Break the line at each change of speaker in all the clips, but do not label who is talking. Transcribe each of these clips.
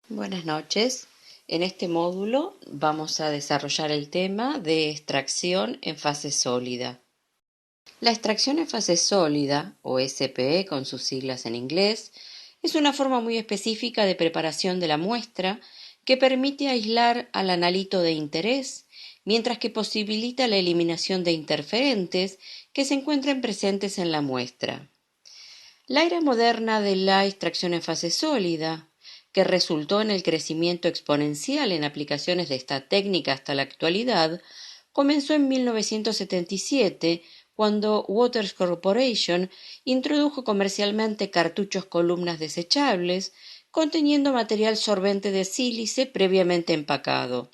Buenas noches. En este módulo vamos a desarrollar el tema de extracción en fase sólida. La extracción en fase sólida, o SPE con sus siglas en inglés, es una forma muy específica de preparación de la muestra que permite aislar al analito de interés, mientras que posibilita la eliminación de interferentes que se encuentren presentes en la muestra. La era moderna de la extracción en fase sólida, que resultó en el crecimiento exponencial en aplicaciones de esta técnica hasta la actualidad, comenzó en 1977, cuando Waters Corporation introdujo comercialmente cartuchos columnas desechables conteniendo material sorbente de sílice previamente empacado.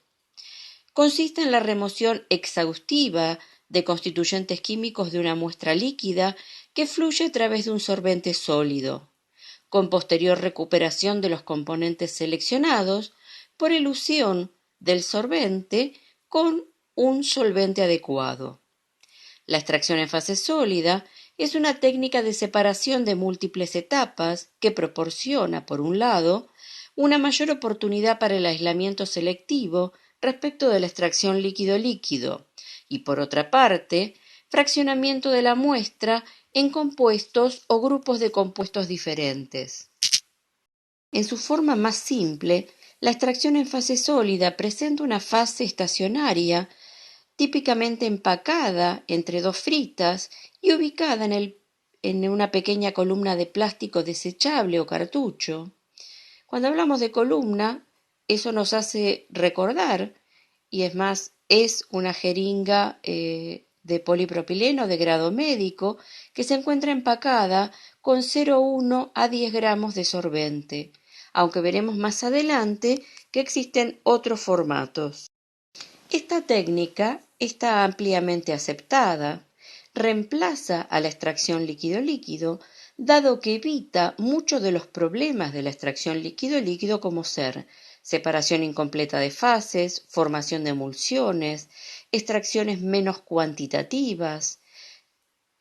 Consiste en la remoción exhaustiva de constituyentes químicos de una muestra líquida que fluye a través de un sorbente sólido, con posterior recuperación de los componentes seleccionados por elusión del sorbente con un solvente adecuado. La extracción en fase sólida es una técnica de separación de múltiples etapas que proporciona, por un lado, una mayor oportunidad para el aislamiento selectivo respecto de la extracción líquido-líquido y, por otra parte, fraccionamiento de la muestra en compuestos o grupos de compuestos diferentes. En su forma más simple, la extracción en fase sólida presenta una fase estacionaria típicamente empacada entre dos fritas y ubicada en una pequeña columna de plástico desechable o cartucho. Cuando hablamos de columna, eso nos hace recordar, y es más, es una jeringa de polipropileno de grado médico que se encuentra empacada con 0,1 a 10 gramos de sorbente, aunque veremos más adelante que existen otros formatos. Esta técnica está ampliamente aceptada, reemplaza a la extracción líquido-líquido, dado que evita muchos de los problemas de la extracción líquido-líquido como ser separación incompleta de fases, formación de emulsiones, extracciones menos cuantitativas,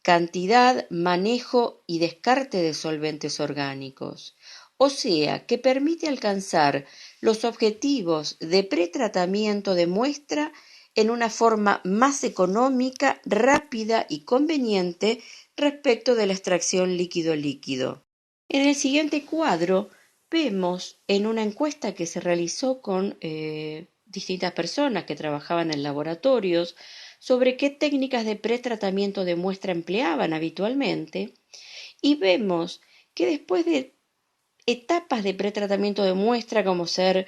cantidad, manejo y descarte de solventes orgánicos. O sea, que permite alcanzar los objetivos de pretratamiento de muestra en una forma más económica, rápida y conveniente respecto de la extracción líquido-líquido. En el siguiente cuadro vemos en una encuesta que se realizó con distintas personas que trabajaban en laboratorios sobre qué técnicas de pretratamiento de muestra empleaban habitualmente, y vemos que después de etapas de pretratamiento de muestra como ser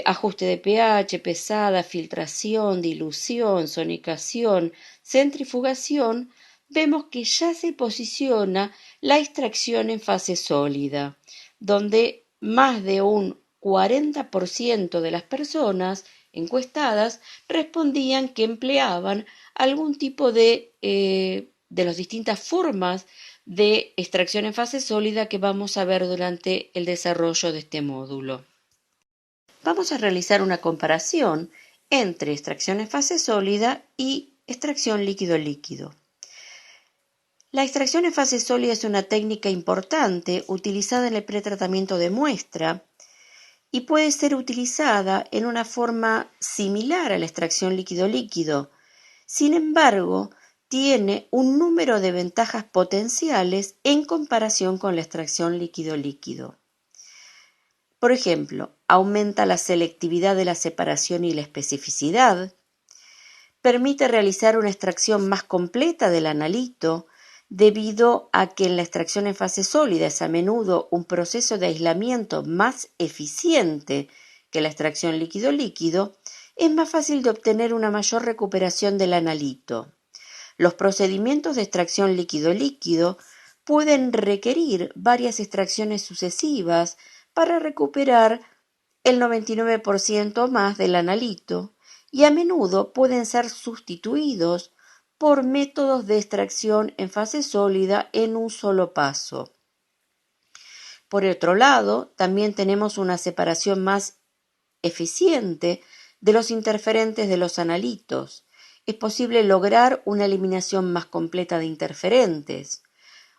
ajuste de pH, pesada, filtración, dilución, sonicación, centrifugación, vemos que ya se posiciona la extracción en fase sólida, donde más de un 40% de las personas encuestadas respondían que empleaban algún tipo de las distintas formas de extracción en fase sólida que vamos a ver durante el desarrollo de este módulo. Vamos a realizar una comparación entre extracción en fase sólida y extracción líquido-líquido. La extracción en fase sólida es una técnica importante utilizada en el pretratamiento de muestra y puede ser utilizada en una forma similar a la extracción líquido-líquido. Sin embargo, tiene un número de ventajas potenciales en comparación con la extracción líquido-líquido. Por ejemplo, aumenta la selectividad de la separación y la especificidad, permite realizar una extracción más completa del analito, debido a que en la extracción en fase sólida es a menudo un proceso de aislamiento más eficiente que la extracción líquido-líquido, es más fácil de obtener una mayor recuperación del analito. Los procedimientos de extracción líquido-líquido pueden requerir varias extracciones sucesivas para recuperar el 99% más del analito y a menudo pueden ser sustituidos por métodos de extracción en fase sólida en un solo paso. Por otro lado, también tenemos una separación más eficiente de los interferentes de los analitos. Es posible lograr una eliminación más completa de interferentes.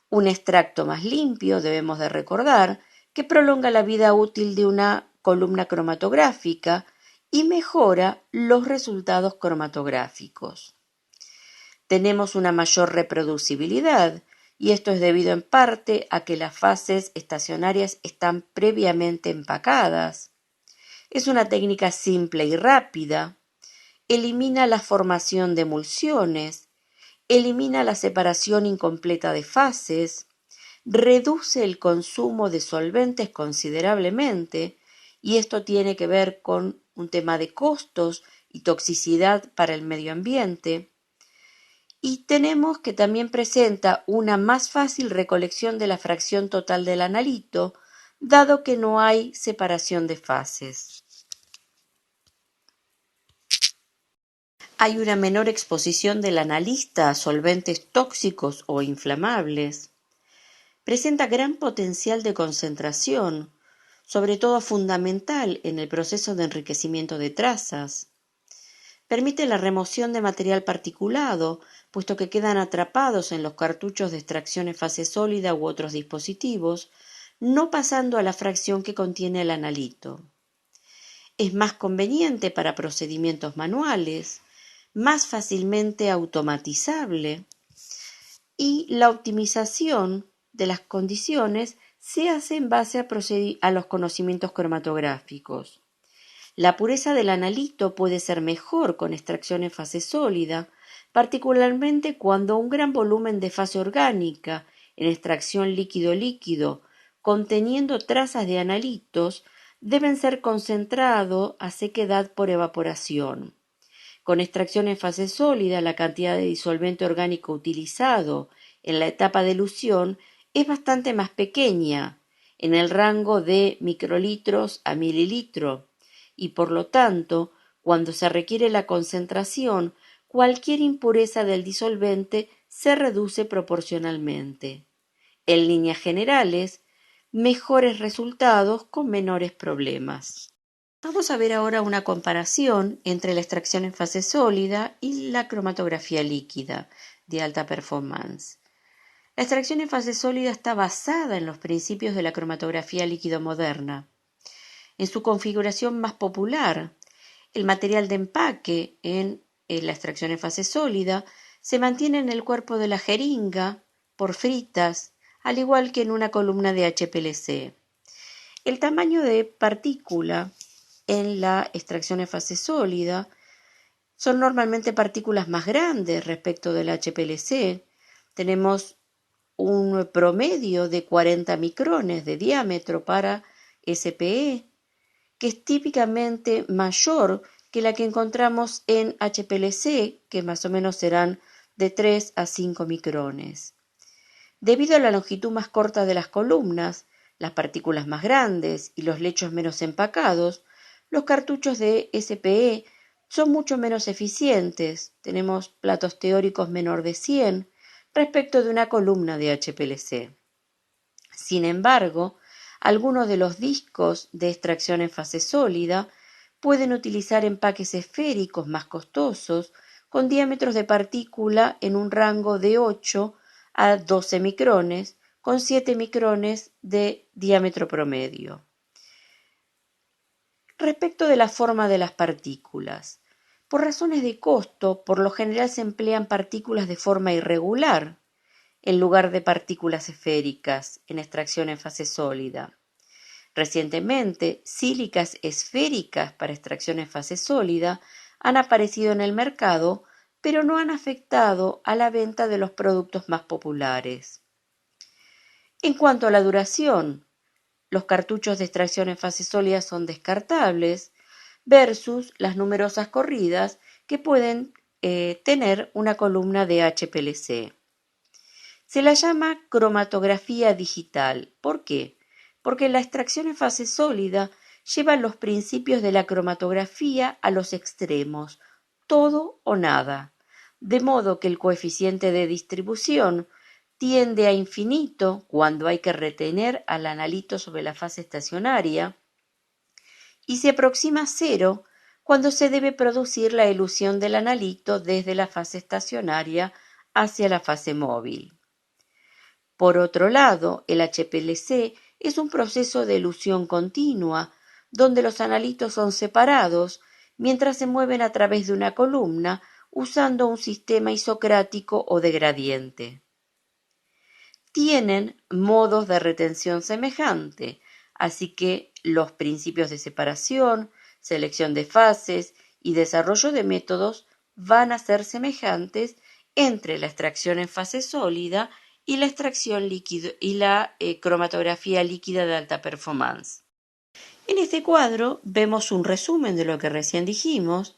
Un extracto más limpio, debemos de recordar, que prolonga la vida útil de una columna cromatográfica y mejora los resultados cromatográficos. Tenemos una mayor reproducibilidad, y esto es debido en parte a que las fases estacionarias están previamente empacadas. Es una técnica simple y rápida. Elimina la formación de emulsiones, elimina la separación incompleta de fases, reduce el consumo de solventes considerablemente, y esto tiene que ver con un tema de costos y toxicidad para el medio ambiente. Y tenemos que también presenta una más fácil recolección de la fracción total del analito, dado que no hay separación de fases. Hay una menor exposición del analista a solventes tóxicos o inflamables. Presenta gran potencial de concentración, sobre todo fundamental en el proceso de enriquecimiento de trazas. Permite la remoción de material particulado, puesto que quedan atrapados en los cartuchos de extracción en fase sólida u otros dispositivos, no pasando a la fracción que contiene el analito. Es más conveniente para procedimientos manuales, más fácilmente automatizable, y la optimización de las condiciones se hace en base a los conocimientos cromatográficos. La pureza del analito puede ser mejor con extracción en fase sólida, particularmente cuando un gran volumen de fase orgánica en extracción líquido-líquido conteniendo trazas de analitos deben ser concentrados a sequedad por evaporación. Con extracción en fase sólida, la cantidad de disolvente orgánico utilizado en la etapa de elución es bastante más pequeña, en el rango de microlitros a mililitro, y por lo tanto, cuando se requiere la concentración, cualquier impureza del disolvente se reduce proporcionalmente. En líneas generales, mejores resultados con menores problemas. Vamos a ver ahora una comparación entre la extracción en fase sólida y la cromatografía líquida de alta performance. La extracción en fase sólida está basada en los principios de la cromatografía líquido moderna. En su configuración más popular, el material de empaque en la extracción en fase sólida se mantiene en el cuerpo de la jeringa por fritas, al igual que en una columna de HPLC. El tamaño de partícula en la extracción en fase sólida son normalmente partículas más grandes respecto del HPLC. Tenemos un promedio de 40 micrones de diámetro para SPE, que es típicamente mayor que la que encontramos en HPLC, que más o menos serán de 3 a 5 micrones. Debido a la longitud más corta de las columnas, las partículas más grandes y los lechos menos empacados, los cartuchos de SPE son mucho menos eficientes. Tenemos platos teóricos menor de 100 respecto de una columna de HPLC. Sin embargo, algunos de los discos de extracción en fase sólida pueden utilizar empaques esféricos más costosos con diámetros de partícula en un rango de 8 a 12 micrones, con 7 micrones de diámetro promedio. Respecto de la forma de las partículas, por razones de costo, por lo general se emplean partículas de forma irregular en lugar de partículas esféricas en extracción en fase sólida. Recientemente, sílicas esféricas para extracción en fase sólida han aparecido en el mercado, pero no han afectado a la venta de los productos más populares. En cuanto a la duración, los cartuchos de extracción en fase sólida son descartables versus las numerosas corridas que pueden tener una columna de HPLC. Se la llama cromatografía digital. ¿Por qué? Porque la extracción en fase sólida lleva los principios de la cromatografía a los extremos, todo o nada, de modo que el coeficiente de distribución tiende a infinito cuando hay que retener al analito sobre la fase estacionaria y se aproxima a cero cuando se debe producir la elución del analito desde la fase estacionaria hacia la fase móvil. Por otro lado, el HPLC es un proceso de elución continua, donde los analitos son separados mientras se mueven a través de una columna usando un sistema isocrático o de gradiente. Tienen modos de retención semejante, así que los principios de separación, selección de fases y desarrollo de métodos van a ser semejantes entre la extracción en fase sólida y la extracción líquida y la cromatografía líquida de alta performance. En este cuadro vemos un resumen de lo que recién dijimos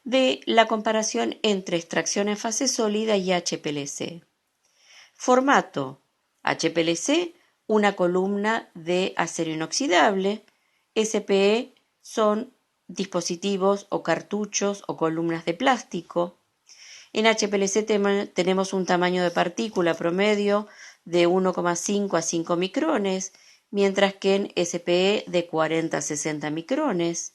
de la comparación entre extracción en fase sólida y HPLC. Formato: HPLC, una columna de acero inoxidable. SPE son dispositivos o cartuchos o columnas de plástico. En HPLC tenemos un tamaño de partícula promedio de 1,5 a 5 micrones, mientras que en SPE de 40 a 60 micrones.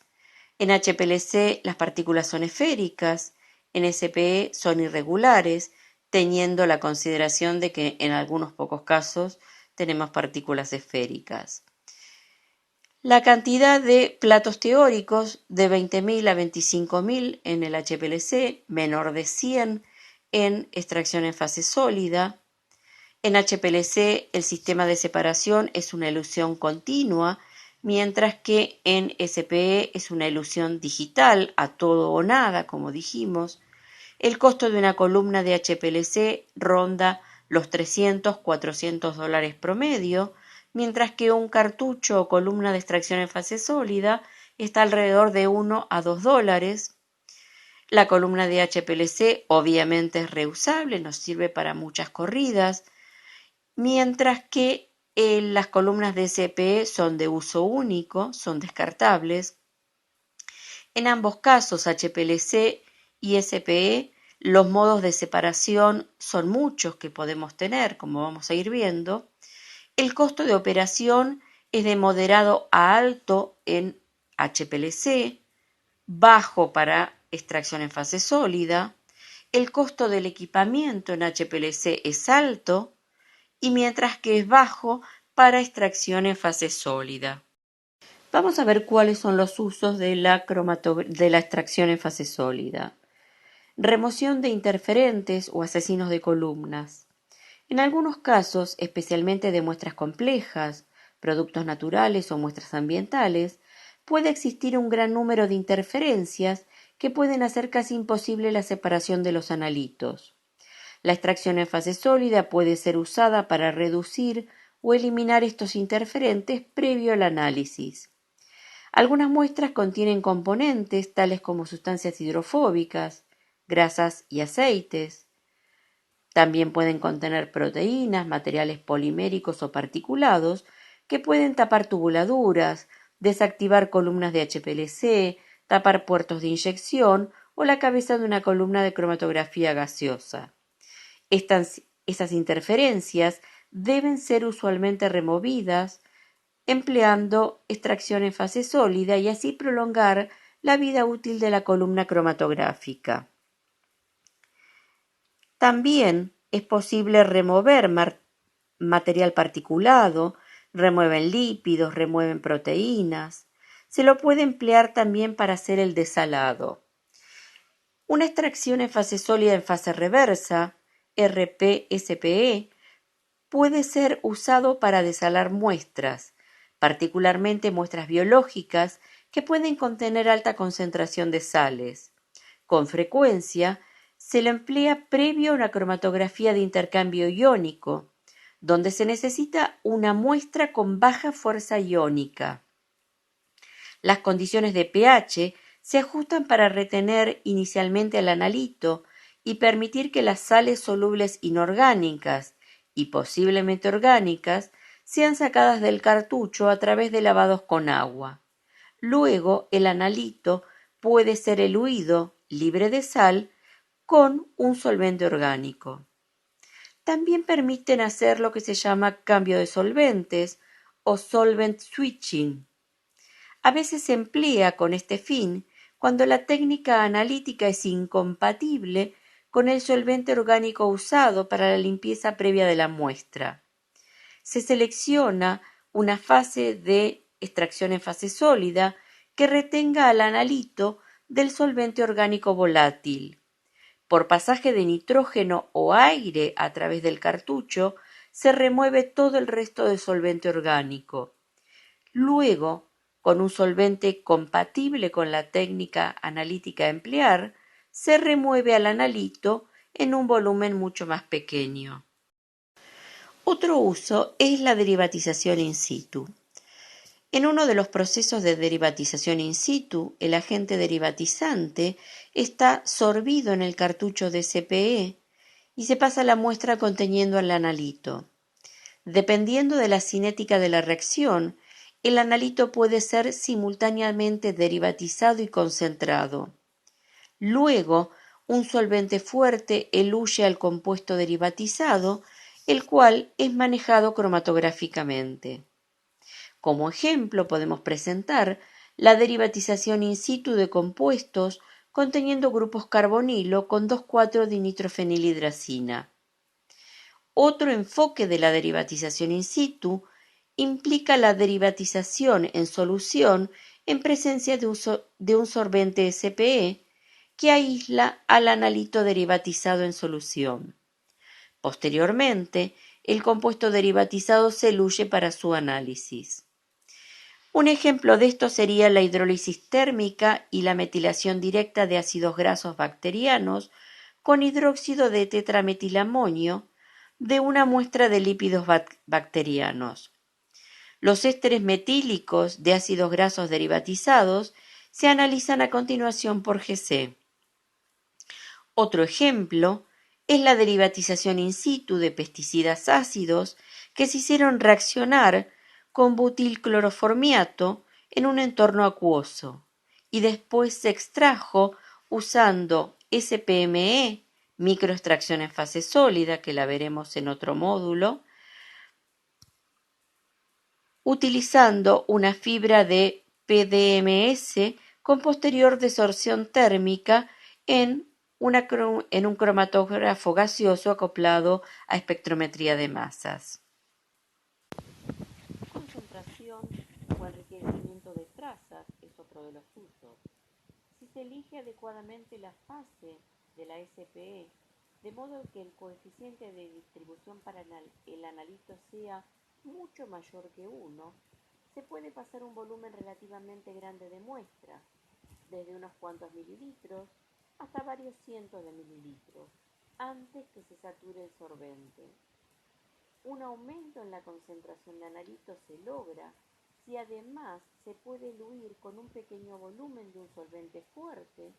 En HPLC las partículas son esféricas, en SPE son irregulares, teniendo la consideración de que en algunos pocos casos tenemos partículas esféricas. La cantidad de platos teóricos de 20.000 a 25.000 en el HPLC, menor de 100 en extracción en fase sólida. En HPLC el sistema de separación es una elusión continua, mientras que en SPE es una elusión digital, a todo o nada, como dijimos. El costo de una columna de HPLC ronda los $300-400 promedio, mientras que un cartucho o columna de extracción en fase sólida está alrededor de 1 a 2 dólares. La columna de HPLC obviamente es reusable, nos sirve para muchas corridas, mientras que las columnas de SPE son de uso único, son descartables. En ambos casos, HPLC y SPE, los modos de separación son muchos que podemos tener, como vamos a ir viendo. El costo de operación es de moderado a alto en HPLC, bajo para extracción en fase sólida. El costo del equipamiento en HPLC es alto, y mientras que es bajo para extracción en fase sólida. Vamos a ver cuáles son los usos de la extracción en fase sólida. Remoción de interferentes o asesinos de columnas. En algunos casos, especialmente de muestras complejas, productos naturales o muestras ambientales, puede existir un gran número de interferencias que pueden hacer casi imposible la separación de los analitos. La extracción en fase sólida puede ser usada para reducir o eliminar estos interferentes previo al análisis. Algunas muestras contienen componentes tales como sustancias hidrofóbicas, grasas y aceites. También pueden contener proteínas, materiales poliméricos o particulados que pueden tapar tubuladuras, desactivar columnas de HPLC, tapar puertos de inyección o la cabeza de una columna de cromatografía gaseosa. Esas interferencias deben ser usualmente removidas empleando extracción en fase sólida y así prolongar la vida útil de la columna cromatográfica. También es posible remover material particulado, remueven lípidos, remueven proteínas. Se lo puede emplear también para hacer el desalado. Una extracción en fase sólida en fase reversa, RP-SPE, puede ser usado para desalar muestras, particularmente muestras biológicas que pueden contener alta concentración de sales. Con frecuencia se lo emplea previo a una cromatografía de intercambio iónico, donde se necesita una muestra con baja fuerza iónica. Las condiciones de pH se ajustan para retener inicialmente al analito y permitir que las sales solubles inorgánicas y posiblemente orgánicas sean sacadas del cartucho a través de lavados con agua. Luego el analito puede ser eluido, libre de sal, con un solvente orgánico. También permiten hacer lo que se llama cambio de solventes o solvent switching. A veces se emplea con este fin cuando la técnica analítica es incompatible con el solvente orgánico usado para la limpieza previa de la muestra. Se selecciona una fase de extracción en fase sólida que retenga al analito del solvente orgánico volátil. Por pasaje de nitrógeno o aire a través del cartucho, se remueve todo el resto del solvente orgánico. Luego, con un solvente compatible con la técnica analítica a emplear, se remueve al analito en un volumen mucho más pequeño. Otro uso es la derivatización in situ. En uno de los procesos de derivatización in situ, el agente derivatizante está sorbido en el cartucho de CPE y se pasa la muestra conteniendo al analito. Dependiendo de la cinética de la reacción, el analito puede ser simultáneamente derivatizado y concentrado. Luego, un solvente fuerte eluye al compuesto derivatizado, el cual es manejado cromatográficamente. Como ejemplo, podemos presentar la derivatización in situ de compuestos conteniendo grupos carbonilo con 2,4-dinitrofenilhidracina. Otro enfoque de la derivatización in situ implica la derivatización en solución en presencia de un sorbente SPE que aísla al analito derivatizado en solución. Posteriormente, el compuesto derivatizado se eluye para su análisis. Un ejemplo de esto sería la hidrólisis térmica y la metilación directa de ácidos grasos bacterianos con hidróxido de tetrametilamonio de una muestra de lípidos bacterianos. Los ésteres metílicos de ácidos grasos derivatizados se analizan a continuación por GC. Otro ejemplo es la derivatización in situ de pesticidas ácidos que se hicieron reaccionar con butilcloroformiato en un entorno acuoso y después se extrajo usando SPME, microextracción en fase sólida, que la veremos en otro módulo, utilizando una fibra de PDMS con posterior desorción térmica en un cromatógrafo gaseoso acoplado a espectrometría de masas. Concentración o enriquecimiento de trazas es otro de los usos. Si se elige adecuadamente la fase de la SPE, de modo que el coeficiente de distribución para el analito sea mucho mayor que 1, se puede pasar un volumen relativamente grande de muestra, desde unos cuantos mililitros hasta varios cientos de mililitros, antes que se sature el sorbente. Un aumento en la concentración de analito se logra si además se puede eluir con un pequeño volumen de un solvente fuerte,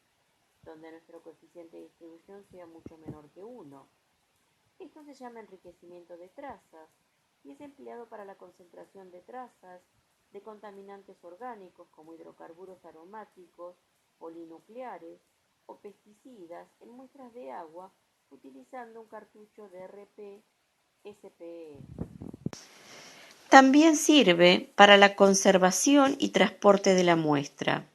donde nuestro coeficiente de distribución sea mucho menor que 1. Esto se llama enriquecimiento de trazas y es empleado para la concentración de trazas de contaminantes orgánicos como hidrocarburos aromáticos, polinucleares o pesticidas en muestras de agua utilizando un cartucho de RP-SPE. También sirve para la conservación y transporte de la muestra.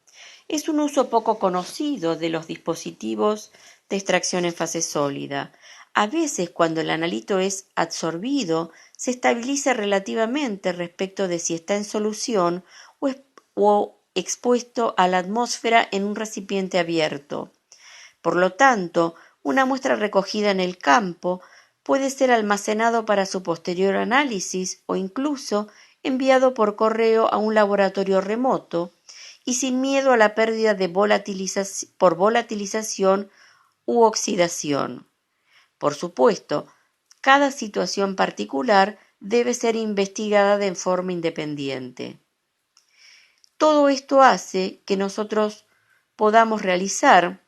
Es un uso poco conocido de los dispositivos de extracción en fase sólida. A veces, cuando el analito es adsorbido, se estabiliza relativamente respecto de si está en solución o expuesto a la atmósfera en un recipiente abierto. Por lo tanto, una muestra recogida en el campo puede ser almacenado para su posterior análisis o incluso enviado por correo a un laboratorio remoto y sin miedo a la pérdida por volatilización u oxidación. Por supuesto, cada situación particular debe ser investigada de forma independiente. Todo esto hace que nosotros podamos realizar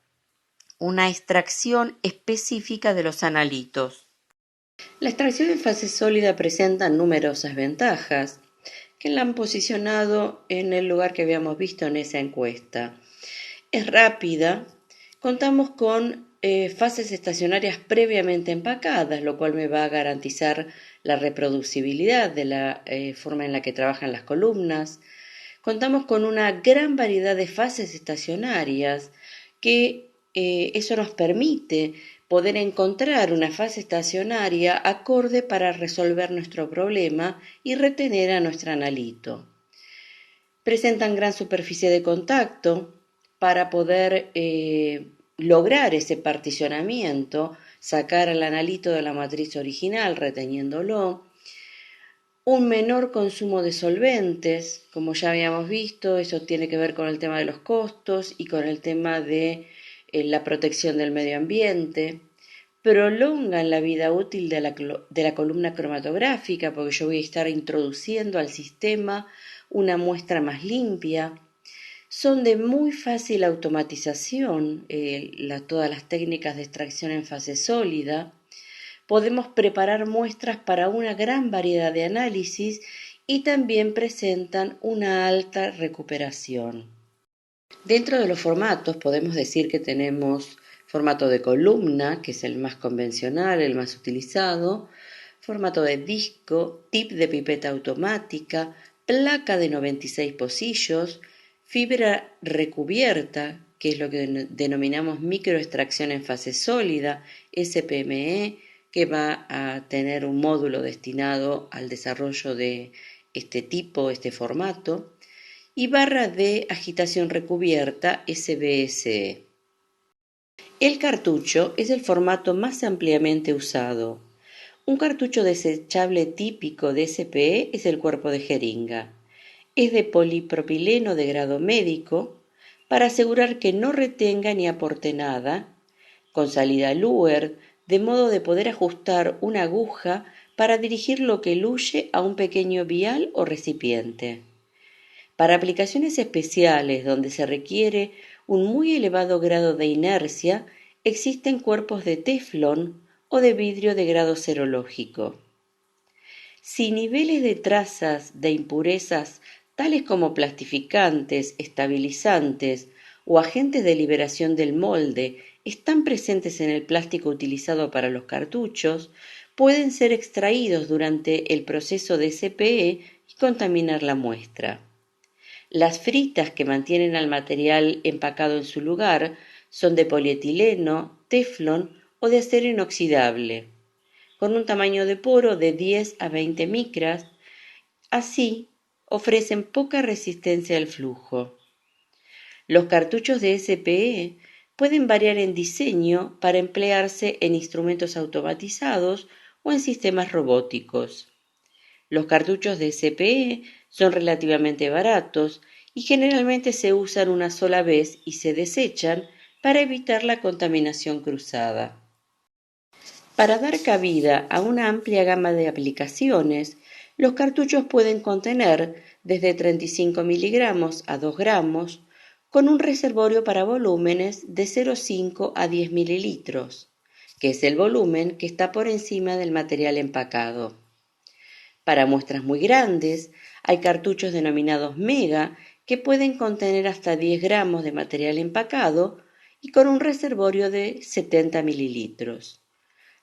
una extracción específica de los analitos. La extracción en fase sólida presenta numerosas ventajas que la han posicionado en el lugar que habíamos visto en esa encuesta. Es rápida, contamos con fases estacionarias previamente empacadas, lo cual me va a garantizar la reproducibilidad de la forma en la que trabajan las columnas. Contamos con una gran variedad de fases estacionarias que eso nos permite poder encontrar una fase estacionaria acorde para resolver nuestro problema y retener a nuestro analito. Presentan gran superficie de contacto para poder lograr ese particionamiento, sacar al analito de la matriz original reteniéndolo, un menor consumo de solventes, como ya habíamos visto, eso tiene que ver con el tema de los costos y con el tema de la protección del medio ambiente. Prolongan la vida útil de la columna cromatográfica, porque yo voy a estar introduciendo al sistema una muestra más limpia. Son de muy fácil automatización todas las técnicas de extracción en fase sólida. Podemos preparar muestras para una gran variedad de análisis y también presentan una alta recuperación. Dentro de los formatos podemos decir que tenemos formato de columna, que es el más convencional, el más utilizado, formato de disco, tip de pipeta automática, placa de 96 pocillos, fibra recubierta, que es lo que denominamos microextracción en fase sólida, SPME, que va a tener un módulo destinado al desarrollo de este tipo, este formato, y barra de agitación recubierta, SBSE. El cartucho es el formato más ampliamente usado. Un cartucho desechable típico de SPE es el cuerpo de jeringa. Es de polipropileno de grado médico para asegurar que no retenga ni aporte nada, con salida Luer, de modo de poder ajustar una aguja para dirigir lo que luye a un pequeño vial o recipiente. Para aplicaciones especiales donde se requiere un muy elevado grado de inercia, existen cuerpos de teflón o de vidrio de grado serológico. Si niveles de trazas de impurezas tales como plastificantes, estabilizantes o agentes de liberación del molde están presentes en el plástico utilizado para los cartuchos, pueden ser extraídos durante el proceso de SPE y contaminar la muestra. Las fritas que mantienen al material empacado en su lugar son de polietileno, teflón o de acero inoxidable, con un tamaño de poro de 10 a 20 micras. Así, ofrecen poca resistencia al flujo. Los cartuchos de SPE pueden variar en diseño para emplearse en instrumentos automatizados o en sistemas robóticos. Los cartuchos de SPE son relativamente baratos y generalmente se usan una sola vez y se desechan para evitar la contaminación cruzada. Para dar cabida a una amplia gama de aplicaciones, los cartuchos pueden contener desde 35 miligramos a 2 gramos, con un reservorio para volúmenes de 0,5 a 10 mililitros, que es el volumen que está por encima del material empacado. Para muestras muy grandes, hay cartuchos denominados Mega que pueden contener hasta 10 gramos de material empacado y con un reservorio de 70 mililitros.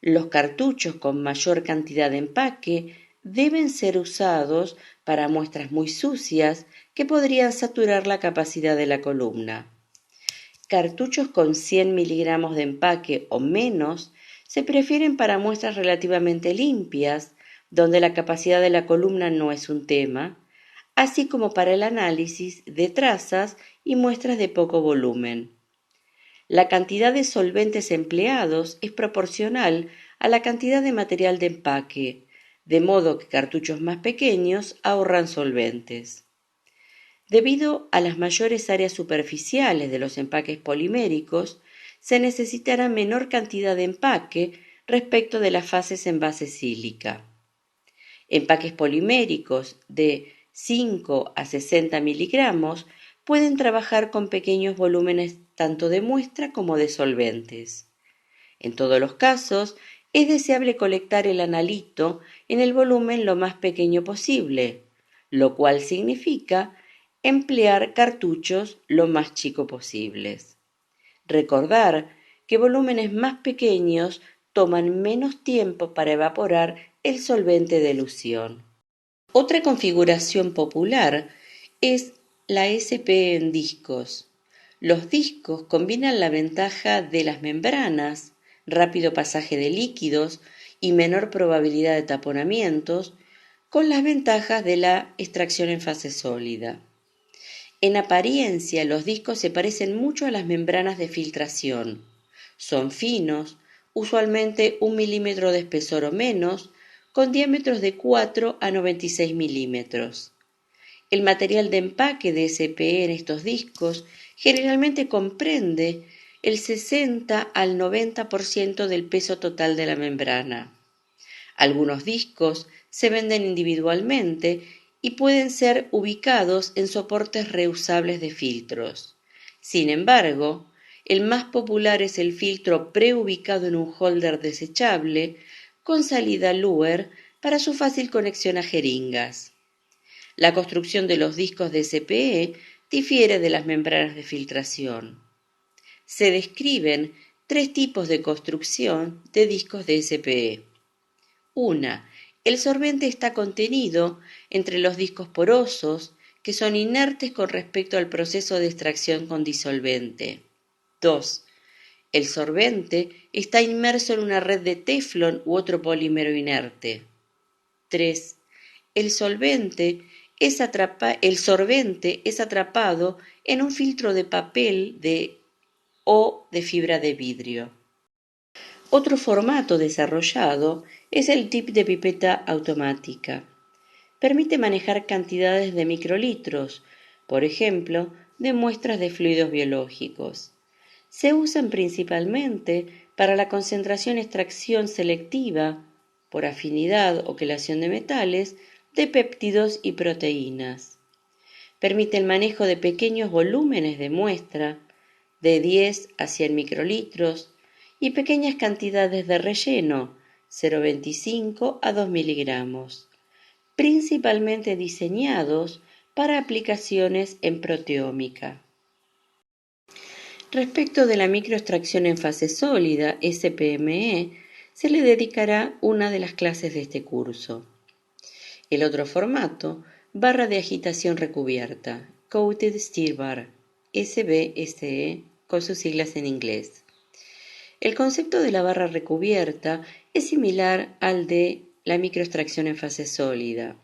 Los cartuchos con mayor cantidad de empaque deben ser usados para muestras muy sucias que podrían saturar la capacidad de la columna. Cartuchos con 100 miligramos de empaque o menos se prefieren para muestras relativamente limpias, donde la capacidad de la columna no es un tema, así como para el análisis de trazas y muestras de poco volumen. La cantidad de solventes empleados es proporcional a la cantidad de material de empaque, de modo que cartuchos más pequeños ahorran solventes. Debido a las mayores áreas superficiales de los empaques poliméricos, se necesitará menor cantidad de empaque respecto de las fases en base sílica. Empaques poliméricos de 5 a 60 miligramos pueden trabajar con pequeños volúmenes tanto de muestra como de solventes. En todos los casos, es deseable colectar el analito en el volumen lo más pequeño posible, lo cual significa emplear cartuchos lo más chico posibles. Recordar que volúmenes más pequeños toman menos tiempo para evaporar el solvente de elusión. Otra configuración popular es la SP en discos. Los discos combinan la ventaja de las membranas, rápido pasaje de líquidos y menor probabilidad de taponamientos, con las ventajas de la extracción en fase sólida. En apariencia, los discos se parecen mucho a las membranas de filtración. Son finos, usualmente 1 milímetro de espesor o menos, con diámetros de 4 a 96 milímetros. El material de empaque de SPE en estos discos generalmente comprende el 60 al 90% del peso total de la membrana. Algunos discos se venden individualmente y pueden ser ubicados en soportes reusables de filtros. Sin embargo, el más popular es el filtro preubicado en un holder desechable con salida Luer para su fácil conexión a jeringas. La construcción de los discos de SPE difiere de las membranas de filtración. Se describen 3 tipos de construcción de discos de SPE. Una, el solvente está contenido entre los discos porosos, que son inertes con respecto al proceso de extracción con disolvente. 2. El solvente está inmerso en una red de teflón u otro polímero inerte. 3. El solvente es atrapado en un filtro de papel o de fibra de vidrio. Otro formato desarrollado es el tip de pipeta automática. Permite manejar cantidades de microlitros, por ejemplo, de muestras de fluidos biológicos. Se usan principalmente para la concentración-extracción selectiva, por afinidad o quelación de metales, de péptidos y proteínas. Permite el manejo de pequeños volúmenes de muestra, de 10 a 100 microlitros, y pequeñas cantidades de relleno, 0,25 a 2 miligramos, principalmente diseñados para aplicaciones en proteómica. Respecto de la microextracción en fase sólida, SPME, se le dedicará una de las clases de este curso. El otro formato, barra de agitación recubierta, Coated Stir Bar, SBSE, con sus siglas en inglés. El concepto de la barra recubierta es similar al de la microextracción en fase sólida,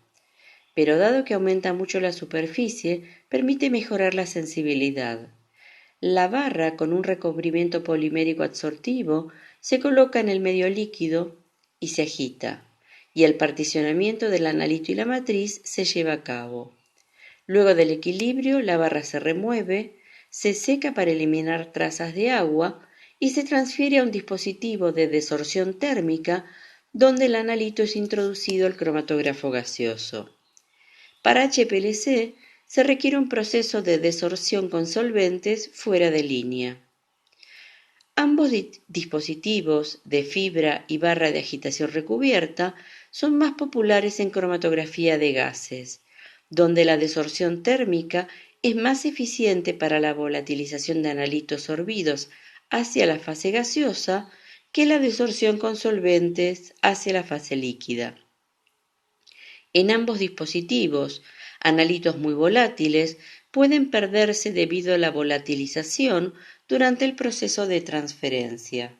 pero dado que aumenta mucho la superficie, permite mejorar la sensibilidad. La barra con un recubrimiento polimérico adsortivo se coloca en el medio líquido y se agita, y el particionamiento del analito y la matriz se lleva a cabo. Luego del equilibrio, la barra se remueve, se seca para eliminar trazas de agua y se transfiere a un dispositivo de desorción térmica donde el analito es introducido al cromatógrafo gaseoso. Para HPLC se requiere un proceso de desorción con solventes fuera de línea. Ambos dispositivos de fibra y barra de agitación recubierta son más populares en cromatografía de gases, donde la desorción térmica es más eficiente para la volatilización de analitos sorbidos hacia la fase gaseosa que la desorción con solventes hacia la fase líquida. En ambos dispositivos, analitos muy volátiles pueden perderse debido a la volatilización durante el proceso de transferencia.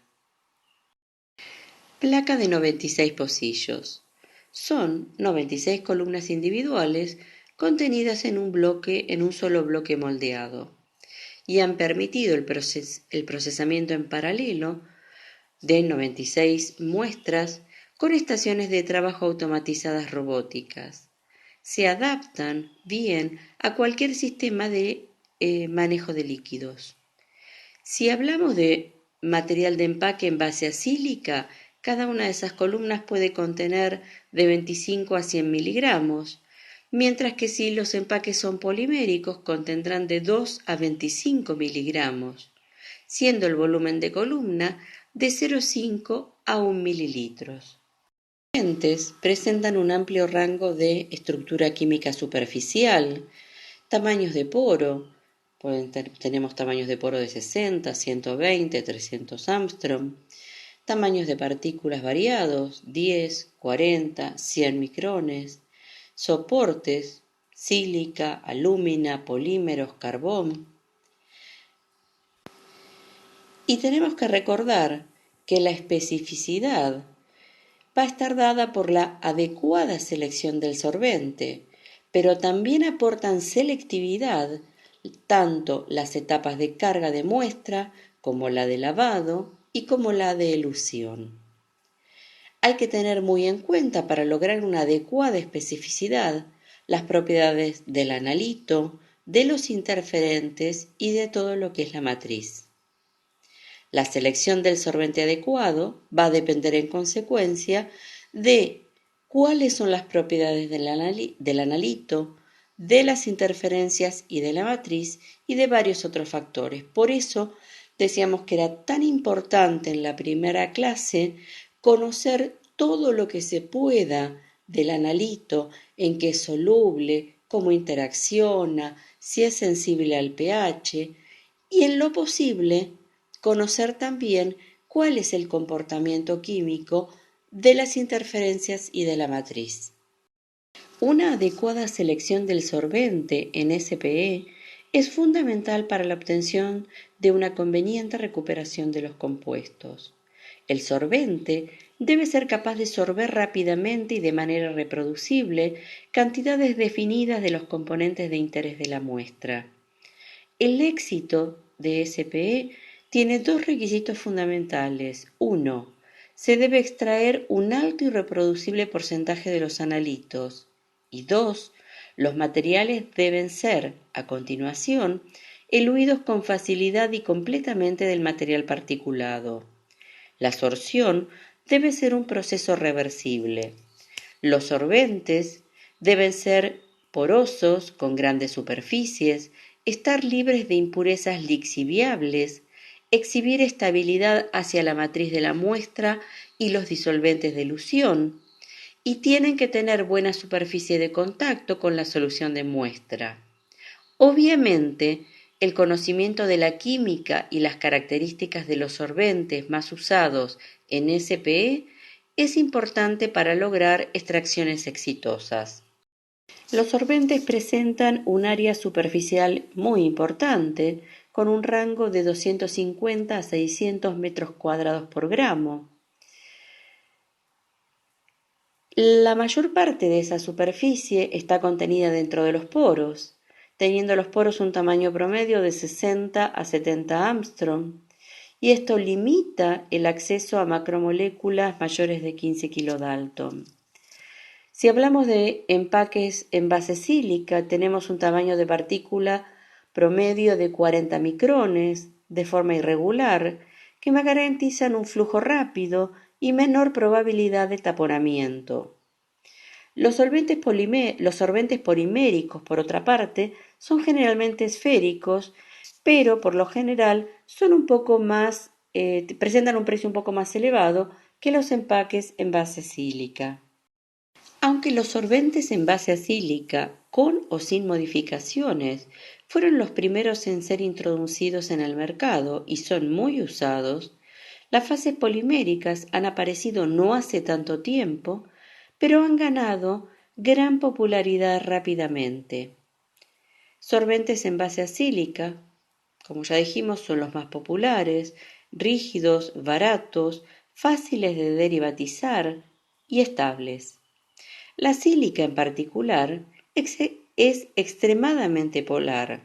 Placa de 96 pocillos. Son 96 columnas individuales contenidas en un solo bloque moldeado, y han permitido el procesamiento en paralelo de 96 muestras con estaciones de trabajo automatizadas robóticas. Se adaptan bien a cualquier sistema de manejo de líquidos. Si hablamos de material de empaque en base a sílica, cada una de esas columnas puede contener de 25 a 100 miligramos, mientras que si los empaques son poliméricos contendrán de 2 a 25 miligramos, siendo el volumen de columna de 0,5 a 1 mililitros. Los solventes presentan un amplio rango de estructura química superficial, tamaños de poro. Tenemos tamaños de poro de 60, 120, 300 Armstrong, tamaños de partículas variados, 10, 40, 100 micrones, soportes, sílica, alúmina, polímeros, carbón. Y tenemos que recordar que la especificidad va a estar dada por la adecuada selección del solvente, pero también aportan selectividad tanto las etapas de carga de muestra como la de lavado y como la de elución. Hay que tener muy en cuenta para lograr una adecuada especificidad las propiedades del analito, de los interferentes y de todo lo que es la matriz. La selección del sorbente adecuado va a depender en consecuencia de cuáles son las propiedades del analito, de las interferencias y de la matriz y de varios otros factores. Por eso decíamos que era tan importante en la primera clase conocer todo lo que se pueda del analito, en qué es soluble, cómo interacciona, si es sensible al pH y en lo posible conocer también cuál es el comportamiento químico de las interferencias y de la matriz. Una adecuada selección del sorbente en SPE es fundamental para la obtención de una conveniente recuperación de los compuestos. El sorbente debe ser capaz de sorber rápidamente y de manera reproducible cantidades definidas de los componentes de interés de la muestra. El éxito de SPE tiene dos requisitos fundamentales. 1. Se debe extraer un alto y reproducible porcentaje de los analitos. Y 2. Los materiales deben ser, a continuación, eluidos con facilidad y completamente del material particulado. La sorción debe ser un proceso reversible. Los sorbentes deben ser porosos, con grandes superficies, estar libres de impurezas lixiviables, exhibir estabilidad hacia la matriz de la muestra y los disolventes de elusión, y tienen que tener buena superficie de contacto con la solución de muestra. Obviamente, el conocimiento de la química y las características de los sorbentes más usados en SPE es importante para lograr extracciones exitosas. Los sorbentes presentan un área superficial muy importante, con un rango de 250 a 600 metros cuadrados por gramo. La mayor parte de esa superficie está contenida dentro de los poros, teniendo los poros un tamaño promedio de 60 a 70 Armstrong, y esto limita el acceso a macromoléculas mayores de 15 kilodalton. Si hablamos de empaques en base sílica, tenemos un tamaño de partícula promedio de 40 micrones, de forma irregular, que me garantizan un flujo rápido y menor probabilidad de taponamiento. Los sorbentes poliméricos, por otra parte, son generalmente esféricos, pero por lo general son un poco más, presentan un precio un poco más elevado que los empaques en base sílica. Aunque los sorbentes en base acílica, con o sin modificaciones, fueron los primeros en ser introducidos en el mercado y son muy usados, las fases poliméricas han aparecido no hace tanto tiempo, pero han ganado gran popularidad rápidamente. Sorbentes en base acílica, como ya dijimos, son los más populares, rígidos, baratos, fáciles de derivatizar y estables. La sílica en particular es extremadamente polar.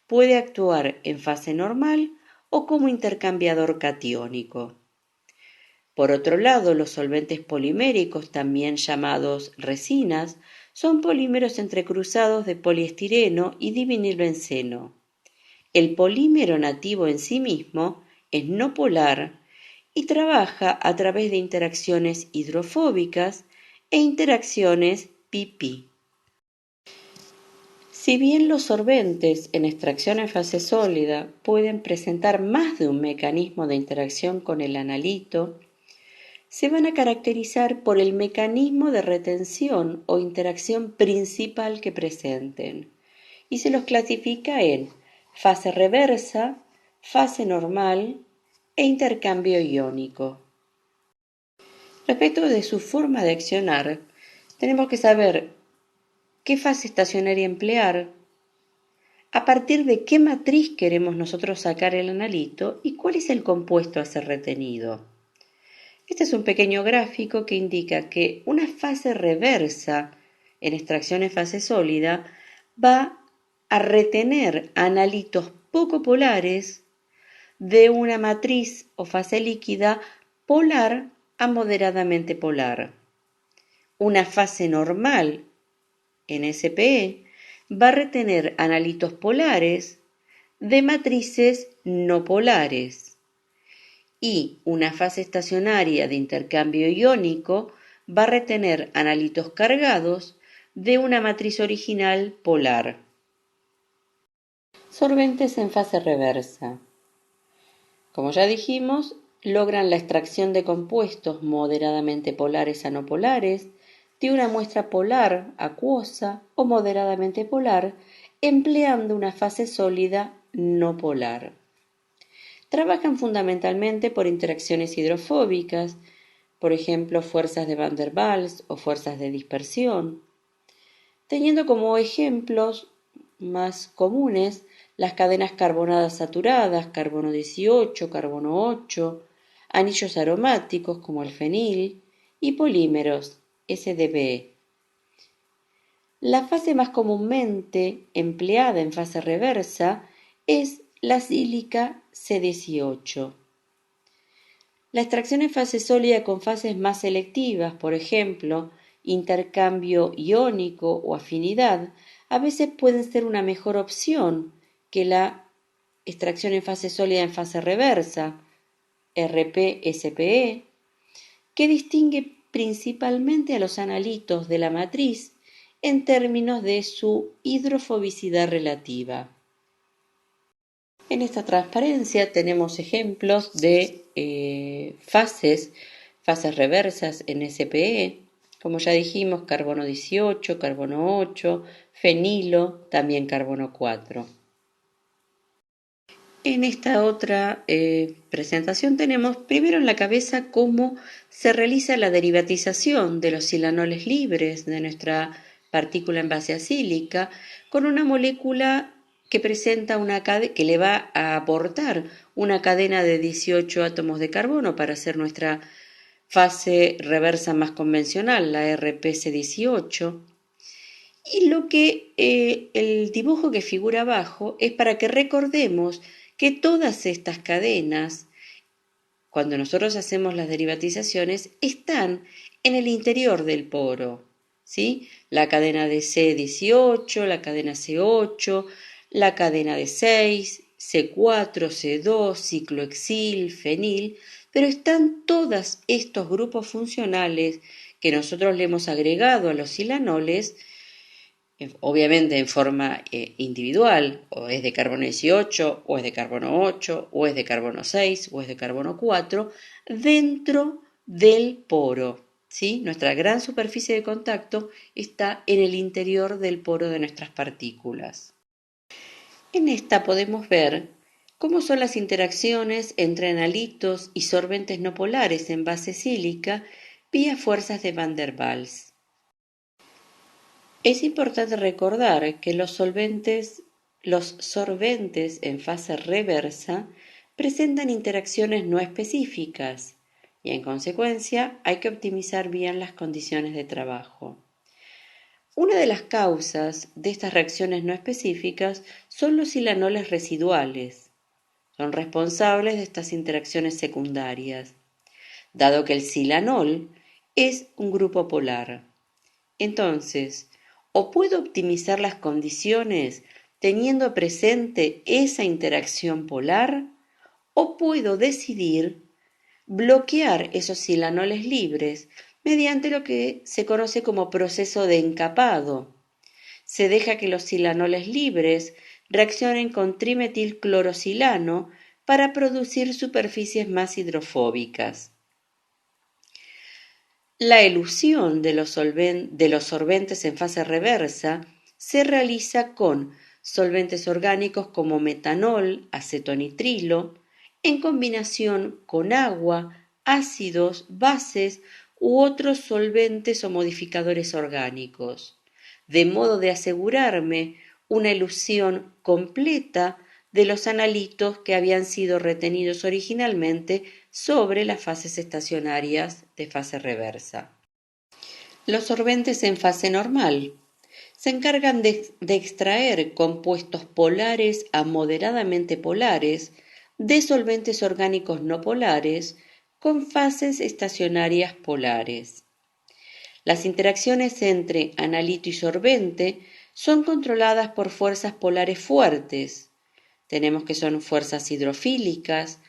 Puede actuar en fase normal o como intercambiador catiónico. Por otro lado, los solventes poliméricos, también llamados resinas, son polímeros entrecruzados de poliestireno y divinilbenceno. El polímero nativo en sí mismo es no polar y trabaja a través de interacciones hidrofóbicas e interacciones pi-pi. Si bien los sorbentes en extracción en fase sólida pueden presentar más de un mecanismo de interacción con el analito, se van a caracterizar por el mecanismo de retención o interacción principal que presenten, y se los clasifica en fase reversa, fase normal e intercambio iónico. Respecto de su forma de accionar, tenemos que saber qué fase estacionaria emplear, a partir de qué matriz queremos nosotros sacar el analito y cuál es el compuesto a ser retenido. Este es un pequeño gráfico que indica que una fase reversa en extracción en fase sólida va a retener analitos poco polares de una matriz o fase líquida polar a moderadamente polar. Una fase normal en SPE va a retener analitos polares de matrices no polares y una fase estacionaria de intercambio iónico va a retener analitos cargados de una matriz original polar. Sorbentes en fase reversa. Como ya dijimos, logran la extracción de compuestos moderadamente polares a no polares de una muestra polar acuosa o moderadamente polar empleando una fase sólida no polar. Trabajan fundamentalmente por interacciones hidrofóbicas, por ejemplo, fuerzas de Van der Waals o fuerzas de dispersión, teniendo como ejemplos más comunes las cadenas carbonadas saturadas, carbono 18, carbono 8, anillos aromáticos como el fenil y polímeros, SDPE. La fase más comúnmente empleada en fase reversa es la sílica C18. La extracción en fase sólida con fases más selectivas, por ejemplo, intercambio iónico o afinidad, a veces pueden ser una mejor opción que la extracción en fase sólida en fase reversa, RP-SPE, que distingue principalmente a los analitos de la matriz en términos de su hidrofobicidad relativa. En esta transparencia tenemos ejemplos de fases reversas en SPE, como ya dijimos, carbono 18, carbono 8, fenilo, también carbono 4. En esta otra presentación tenemos primero en la cabeza cómo se realiza la derivatización de los silanoles libres de nuestra partícula en base acílica con una molécula que presenta que le va a aportar una cadena de 18 átomos de carbono para hacer nuestra fase reversa más convencional, la RPC18. Y el dibujo que figura abajo es para que recordemos que todas estas cadenas, cuando nosotros hacemos las derivatizaciones, están en el interior del poro, ¿sí? La cadena de C18, la cadena C8, la cadena de 6, C4, C2, ciclohexil, fenil, pero están todos estos grupos funcionales que nosotros le hemos agregado a los silanoles, obviamente en forma individual, o es de carbono 18, o es de carbono 8, o es de carbono 6, o es de carbono 4, dentro del poro, ¿sí? Nuestra gran superficie de contacto está en el interior del poro de nuestras partículas. En esta podemos ver cómo son las interacciones entre analitos y sorbentes no polares en base sílica vía fuerzas de Van der Waals. Es importante recordar que los sorbentes en fase reversa presentan interacciones no específicas y en consecuencia hay que optimizar bien las condiciones de trabajo. Una de las causas de estas reacciones no específicas son los silanoles residuales. Son responsables de estas interacciones secundarias, dado que el silanol es un grupo polar. Entonces, o puedo optimizar las condiciones teniendo presente esa interacción polar, o puedo decidir bloquear esos silanoles libres mediante lo que se conoce como proceso de encapado. Se deja que los silanoles libres reaccionen con trimetilclorosilano para producir superficies más hidrofóbicas. La elusión de los sorbentes en fase reversa se realiza con solventes orgánicos como metanol, acetonitrilo, en combinación con agua, ácidos, bases u otros solventes o modificadores orgánicos, de modo de asegurarme una elusión completa de los analitos que habían sido retenidos originalmente sobre las fases estacionarias de fase reversa. Los sorbentes en fase normal se encargan de extraer compuestos polares a moderadamente polares de solventes orgánicos no polares con fases estacionarias polares. Las interacciones entre analito y sorbente son controladas por fuerzas polares fuertes. Tenemos que son fuerzas hidrofílicas,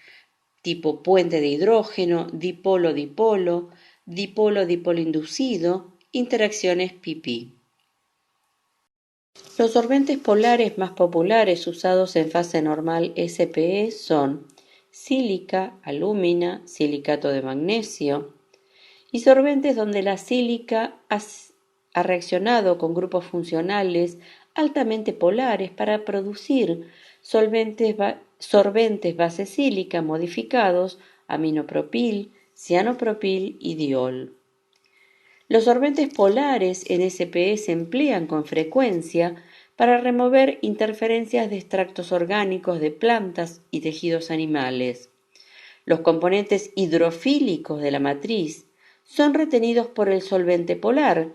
tipo puente de hidrógeno, dipolo-dipolo, dipolo-dipolo inducido, interacciones pi-pi. Los sorbentes polares más populares usados en fase normal SPE son sílica, alúmina, silicato de magnesio, y sorbentes donde la sílica ha reaccionado con grupos funcionales altamente polares para producir sorbentes base sílica modificados aminopropil, cianopropil y diol. Los sorbentes polares en SPE se emplean con frecuencia para remover interferencias de extractos orgánicos de plantas y tejidos animales. Los componentes hidrofílicos de la matriz son retenidos por el solvente polar,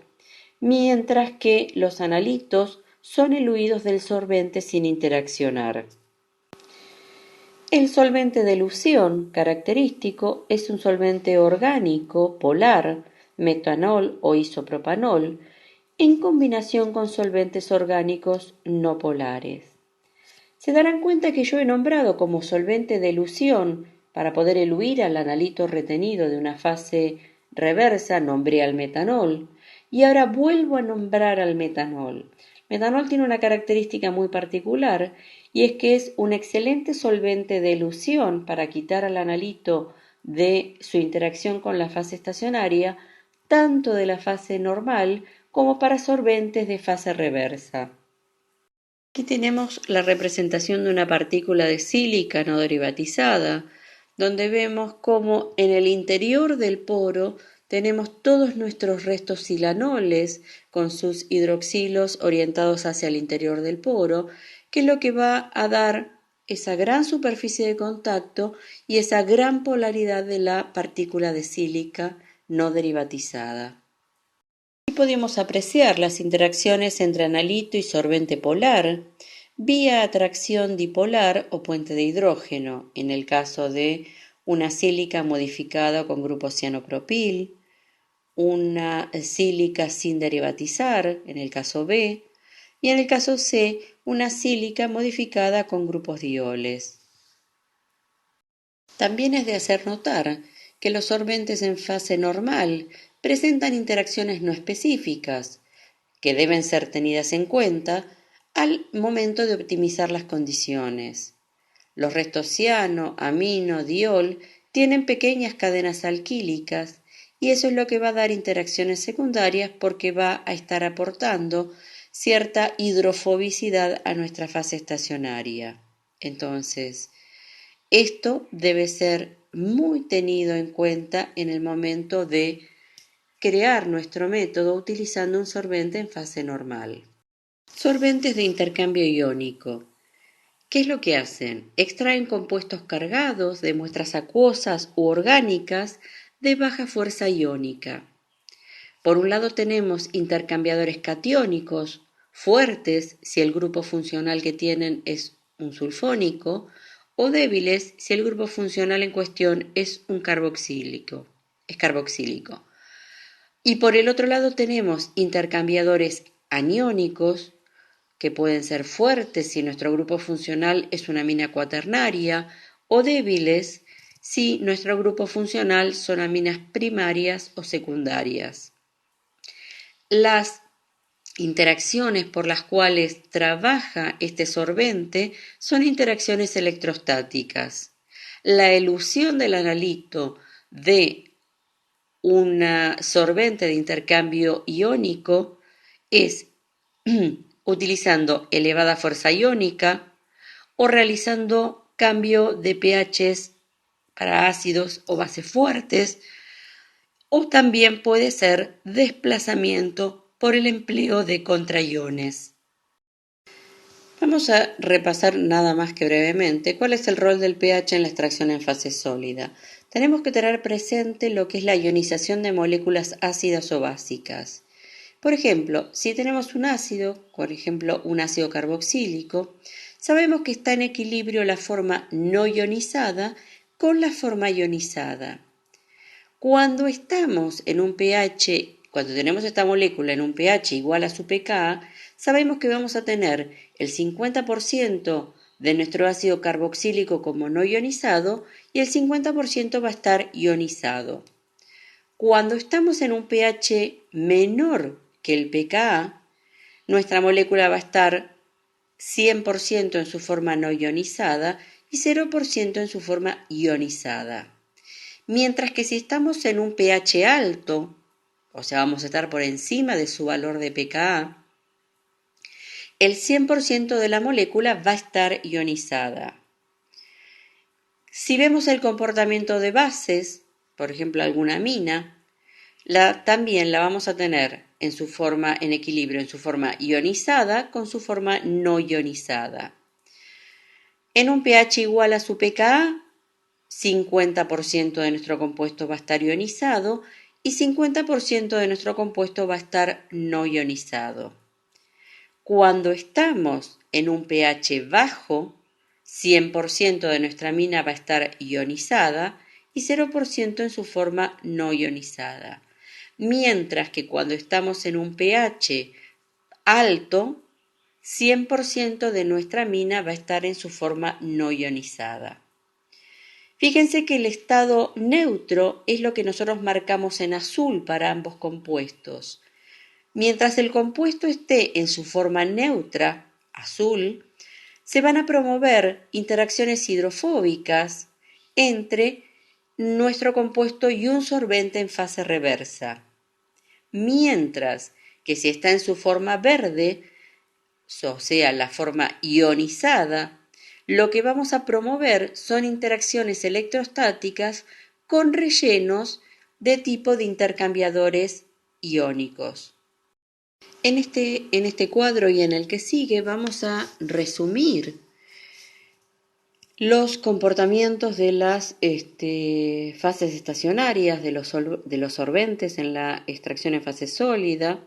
mientras que los analitos son eluidos del sorbente sin interaccionar. El solvente de elusión característico es un solvente orgánico polar, metanol o isopropanol, en combinación con solventes orgánicos no polares. Se darán cuenta que yo he nombrado como solvente de elusión, para poder eluir al analito retenido de una fase reversa, nombré al metanol, y ahora vuelvo a nombrar al metanol. Metanol tiene una característica muy particular, y es que es un excelente solvente de elusión para quitar al analito de su interacción con la fase estacionaria, tanto de la fase normal como para sorbentes de fase reversa. Aquí tenemos la representación de una partícula de sílica no derivatizada, donde vemos cómo en el interior del poro tenemos todos nuestros restos silanoles con sus hidroxilos orientados hacia el interior del poro, que es lo que va a dar esa gran superficie de contacto y esa gran polaridad de la partícula de sílica no derivatizada. Aquí podemos apreciar las interacciones entre analito y sorbente polar vía atracción dipolar o puente de hidrógeno, en el caso de una sílica modificada con grupo cianopropil, una sílica sin derivatizar, en el caso B, y en el caso C, una sílica modificada con grupos dioles. También es de hacer notar que los sorbentes en fase normal presentan interacciones no específicas, que deben ser tenidas en cuenta al momento de optimizar las condiciones. Los restos ciano, amino, diol tienen pequeñas cadenas alquílicas y eso es lo que va a dar interacciones secundarias porque va a estar aportando cierta hidrofobicidad a nuestra fase estacionaria. Entonces, esto debe ser muy tenido en cuenta en el momento de crear nuestro método utilizando un sorbente en fase normal. Sorbentes de intercambio iónico. ¿Qué es lo que hacen? Extraen compuestos cargados de muestras acuosas u orgánicas de baja fuerza iónica. Por un lado tenemos intercambiadores catiónicos fuertes si el grupo funcional que tienen es un sulfónico, o débiles si el grupo funcional en cuestión es un carboxílico. Y por el otro lado tenemos intercambiadores aniónicos, que pueden ser fuertes si nuestro grupo funcional es una amina cuaternaria, o débiles si nuestro grupo funcional son aminas primarias o secundarias. Las interacciones por las cuales trabaja este sorbente son interacciones electrostáticas. La elusión del analito de un sorbente de intercambio iónico es utilizando elevada fuerza iónica o realizando cambio de pHs para ácidos o bases fuertes, o también puede ser desplazamiento por el empleo de contraiones. Vamos a repasar nada más que brevemente cuál es el rol del pH en la extracción en fase sólida. Tenemos que tener presente lo que es la ionización de moléculas ácidas o básicas. Por ejemplo, si tenemos un ácido, por ejemplo un ácido carboxílico, sabemos que está en equilibrio la forma no ionizada con la forma ionizada. Cuando estamos en un pH, cuando tenemos esta molécula en un pH igual a su pKa, sabemos que vamos a tener el 50% de nuestro ácido carboxílico como no ionizado y el 50% va a estar ionizado. Cuando estamos en un pH menor que el pKa, nuestra molécula va a estar 100% en su forma no ionizada y 0% en su forma ionizada. Mientras que si estamos en un pH alto, o sea, vamos a estar por encima de su valor de pKa, el 100% de la molécula va a estar ionizada. Si vemos el comportamiento de bases, por ejemplo alguna amina, también la vamos a tener en su forma en equilibrio, en su forma ionizada con su forma no ionizada. En un pH igual a su pKa, 50% de nuestro compuesto va a estar ionizado y 50% de nuestro compuesto va a estar no ionizado. Cuando estamos en un pH bajo, 100% de nuestra amina va a estar ionizada y 0% en su forma no ionizada. Mientras que cuando estamos en un pH alto, 100% de nuestra amina va a estar en su forma no ionizada. Fíjense que el estado neutro es lo que nosotros marcamos en azul para ambos compuestos. Mientras el compuesto esté en su forma neutra, azul, se van a promover interacciones hidrofóbicas entre nuestro compuesto y un solvente en fase reversa. Mientras que si está en su forma verde, o sea, la forma ionizada, lo que vamos a promover son interacciones electrostáticas con rellenos de tipo de intercambiadores iónicos. En este cuadro y en el que sigue vamos a resumir los comportamientos de las fases estacionarias de los solventes en la extracción en fase sólida,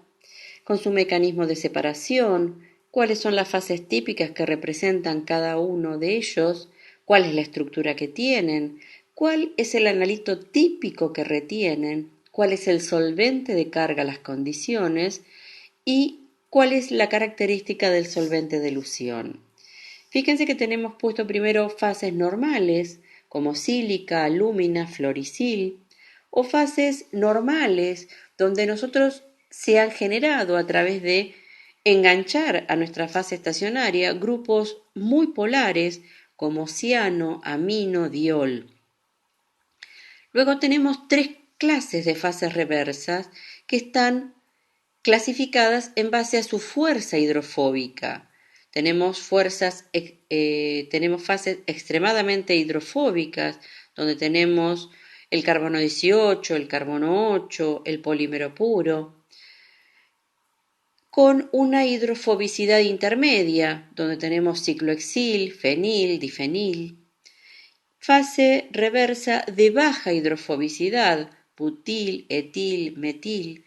con su mecanismo de separación, cuáles son las fases típicas que representan cada uno de ellos, cuál es la estructura que tienen, cuál es el analito típico que retienen, cuál es el solvente de carga, las condiciones y cuál es la característica del solvente de elusión. Fíjense que tenemos puesto primero fases normales, como sílica, alúmina, fluoricil, o fases normales, donde nosotros se han generado a través de enganchar a nuestra fase estacionaria grupos muy polares como ciano, amino, diol. Luego tenemos tres clases de fases reversas que están clasificadas en base a su fuerza hidrofóbica. Tenemos fases extremadamente hidrofóbicas, donde tenemos el carbono 18, el carbono 8, el polímero puro, con una hidrofobicidad intermedia, donde tenemos ciclohexil, fenil, difenil. Fase reversa de baja hidrofobicidad, butil, etil, metil.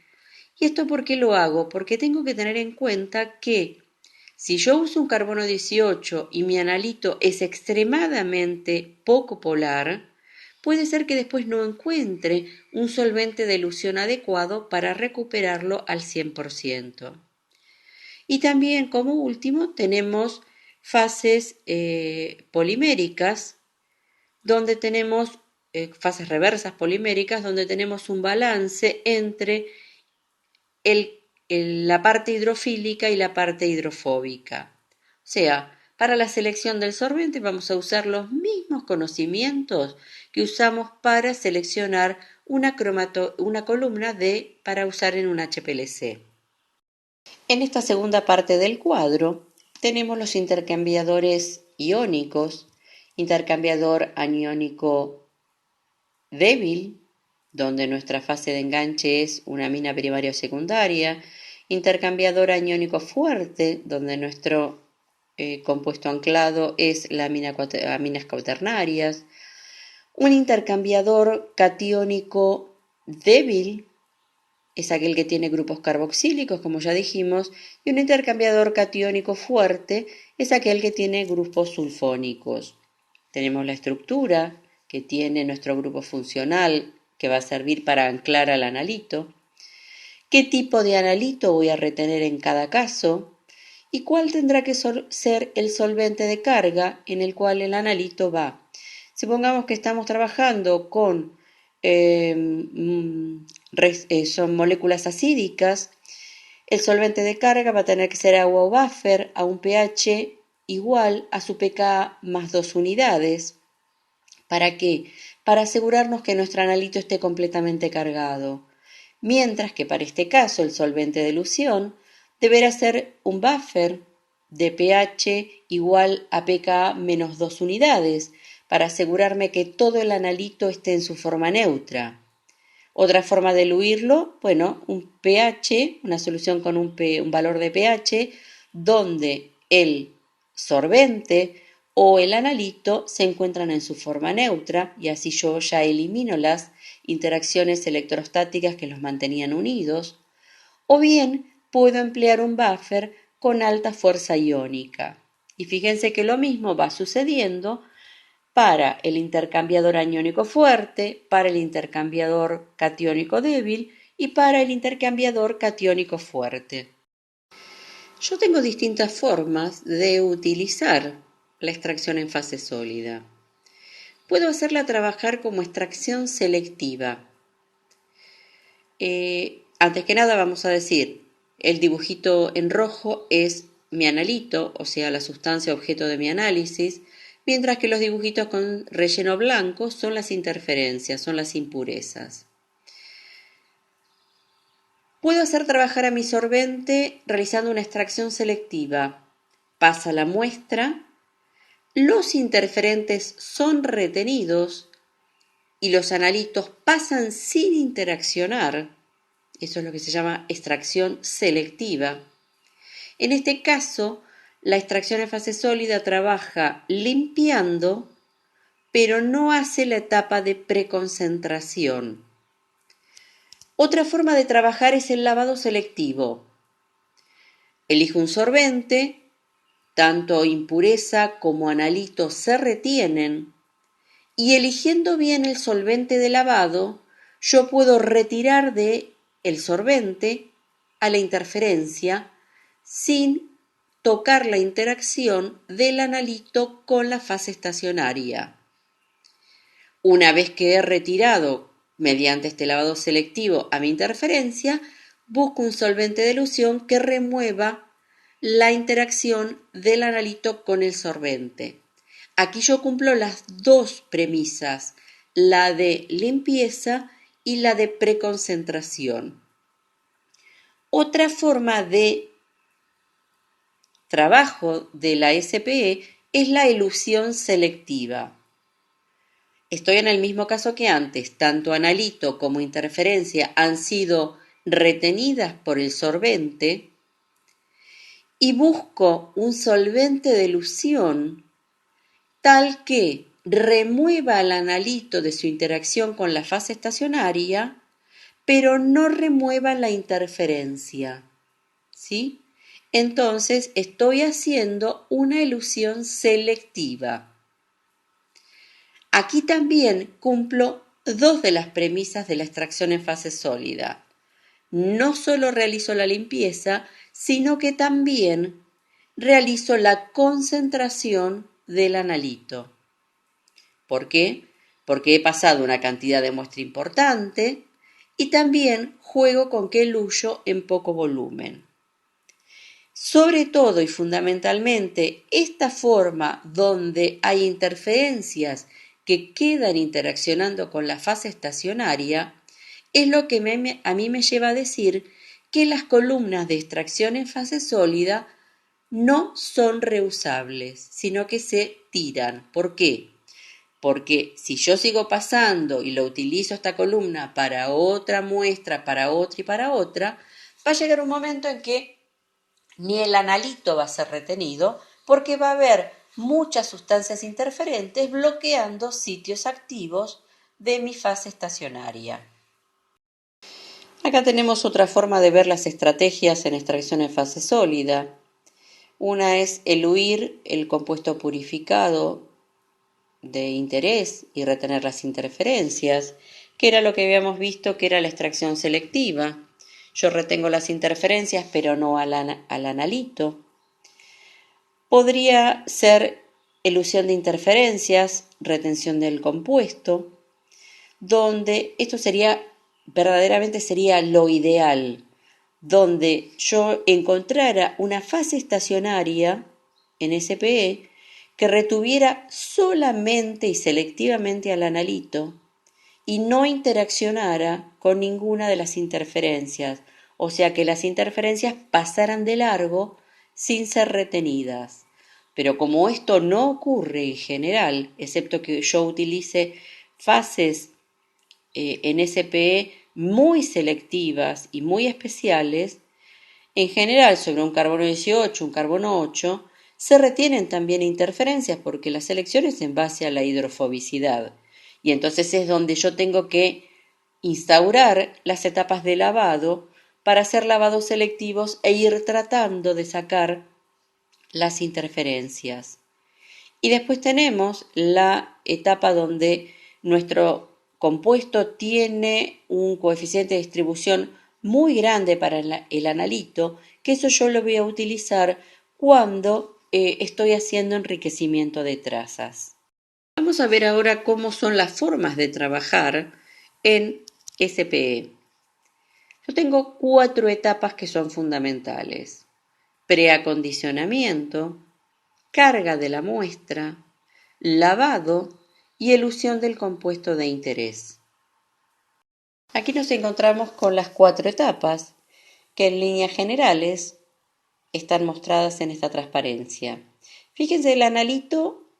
¿Y esto por qué lo hago? Porque tengo que tener en cuenta que si yo uso un carbono 18 y mi analito es extremadamente poco polar, puede ser que después no encuentre un solvente de elusión adecuado para recuperarlo al 100%. Y también, como último, tenemos fases poliméricas, donde tenemos fases reversas poliméricas, donde tenemos un balance entre la parte hidrofílica y la parte hidrofóbica. O sea, para la selección del solvente vamos a usar los mismos conocimientos que usamos para seleccionar una columna para usar en un HPLC. En esta segunda parte del cuadro tenemos los intercambiadores iónicos, intercambiador aniónico débil, donde nuestra fase de enganche es una amina primaria o secundaria, intercambiador aniónico fuerte, donde nuestro compuesto anclado es la aminas cuaternarias, un intercambiador catiónico débil, es aquel que tiene grupos carboxílicos, como ya dijimos, y un intercambiador catiónico fuerte es aquel que tiene grupos sulfónicos. Tenemos la estructura que tiene nuestro grupo funcional, que va a servir para anclar al analito. ¿Qué tipo de analito voy a retener en cada caso? ¿Y cuál tendrá que ser el solvente de carga en el cual el analito va? Supongamos que estamos trabajando con son moléculas acídicas. El solvente de carga va a tener que ser agua o buffer a un pH igual a su pK más 2 unidades. ¿Para qué? Para asegurarnos que nuestro analito esté completamente cargado. Mientras que para este caso el solvente de elusión deberá ser un buffer de pH igual a pK menos 2 unidades para asegurarme que todo el analito esté en su forma neutra. Otra forma de eluirlo, bueno, un pH, una solución con un valor de pH, donde el sorbente o el analito se encuentran en su forma neutra y así yo ya elimino las interacciones electrostáticas que los mantenían unidos. O bien puedo emplear un buffer con alta fuerza iónica. Y fíjense que lo mismo va sucediendo para el intercambiador aniónico fuerte, para el intercambiador catiónico débil y para el intercambiador catiónico fuerte. Yo tengo distintas formas de utilizar la extracción en fase sólida. Puedo hacerla trabajar como extracción selectiva. Antes que nada vamos a decir, el dibujito en rojo es mi analito, o sea, la sustancia objeto de mi análisis, mientras que los dibujitos con relleno blanco son las interferencias, son las impurezas. Puedo hacer trabajar a mi sorbente realizando una extracción selectiva. Pasa la muestra, los interferentes son retenidos y los analitos pasan sin interaccionar. Eso es lo que se llama extracción selectiva. En este caso, la extracción en fase sólida trabaja limpiando, pero no hace la etapa de preconcentración. Otra forma de trabajar es el lavado selectivo. Elijo un sorbente, tanto impureza como analito se retienen, y eligiendo bien el solvente de lavado, yo puedo retirar de el sorbente a la interferencia sin tocar la interacción del analito con la fase estacionaria. Una vez que he retirado mediante este lavado selectivo a mi interferencia, busco un solvente de elusión que remueva la interacción del analito con el sorbente. Aquí yo cumplo las dos premisas, la de limpieza y la de preconcentración. Otra forma de trabajo de la SPE es la elusión selectiva. Estoy en el mismo caso que antes, tanto analito como interferencia han sido retenidas por el sorbente y busco un solvente de elusión tal que remueva al analito de su interacción con la fase estacionaria, pero no remueva la interferencia. ¿Sí? Entonces estoy haciendo una elusión selectiva. Aquí también cumplo dos de las premisas de la extracción en fase sólida. No solo realizo la limpieza, sino que también realizo la concentración del analito. ¿Por qué? Porque he pasado una cantidad de muestra importante y también juego con que eluyo en poco volumen. Sobre todo y fundamentalmente, esta forma donde hay interferencias que quedan interaccionando con la fase estacionaria es lo que a mí me lleva a decir que las columnas de extracción en fase sólida no son reusables, sino que se tiran. ¿Por qué? Porque si yo sigo pasando y lo utilizo esta columna para otra muestra, para otra y para otra, va a llegar un momento en que ni el analito va a ser retenido porque va a haber muchas sustancias interferentes bloqueando sitios activos de mi fase estacionaria. Acá tenemos otra forma de ver las estrategias en extracción en fase sólida. Una es eluir el compuesto purificado de interés y retener las interferencias, que era lo que habíamos visto que era la extracción selectiva. Yo retengo las interferencias pero no al analito. Podría ser elusión de interferencias, retención del compuesto, donde esto verdaderamente sería lo ideal, donde yo encontrara una fase estacionaria en SPE que retuviera solamente y selectivamente al analito y no interaccionara con ninguna de las interferencias, o sea que las interferencias pasaran de largo sin ser retenidas. Pero como esto no ocurre en general, excepto que yo utilice fases en SPE muy selectivas y muy especiales, en general sobre un carbono 18, un carbono 8, se retienen también interferencias porque la selección es en base a la hidrofobicidad. Y entonces es donde yo tengo que instaurar las etapas de lavado para hacer lavados selectivos e ir tratando de sacar las interferencias. Y después tenemos la etapa donde nuestro compuesto tiene un coeficiente de distribución muy grande para el analito, que eso yo lo voy a utilizar cuando estoy haciendo enriquecimiento de trazas. Vamos a ver ahora cómo son las formas de trabajar en SPE. Yo tengo 4 etapas que son fundamentales: preacondicionamiento, carga de la muestra, lavado y elusión del compuesto de interés. Aquí nos encontramos con las 4 etapas que en líneas generales están mostradas en esta transparencia. Fíjense, el analito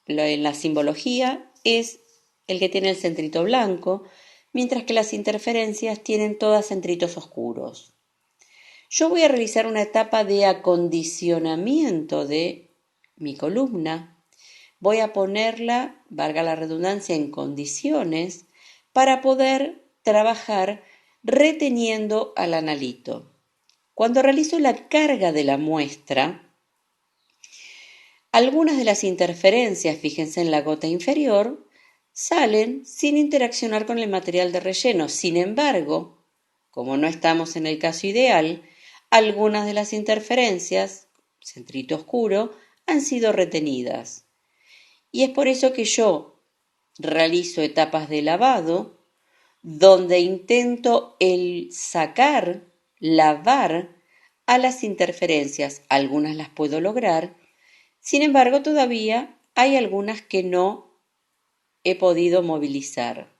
en la simbología es el que tiene el centrito blanco, mientras que las interferencias tienen todas centritos oscuros. Yo voy a realizar una etapa de acondicionamiento de mi columna. Voy a ponerla, valga la redundancia, en condiciones para poder trabajar reteniendo al analito. Cuando realizo la carga de la muestra, algunas de las interferencias, fíjense en la gota inferior, salen sin interaccionar con el material de relleno. Sin embargo, como no estamos en el caso ideal, algunas de las interferencias, centrito oscuro, han sido retenidas. Y es por eso que yo realizo etapas de lavado donde intento lavar a las interferencias. Algunas las puedo lograr, sin embargo todavía hay algunas que no he podido movilizar.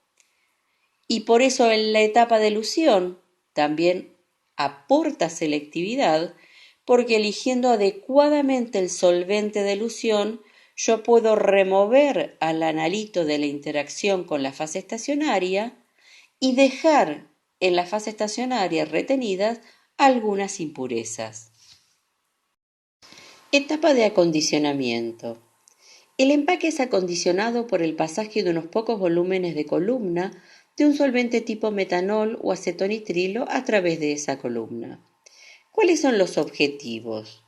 Y por eso en la etapa de elusión también aporta selectividad, porque eligiendo adecuadamente el solvente de elusión, yo puedo remover al analito de la interacción con la fase estacionaria y dejar en la fase estacionaria retenidas algunas impurezas. Etapa de acondicionamiento. El empaque es acondicionado por el pasaje de unos pocos volúmenes de columna de un solvente tipo metanol o acetonitrilo a través de esa columna. ¿Cuáles son los objetivos?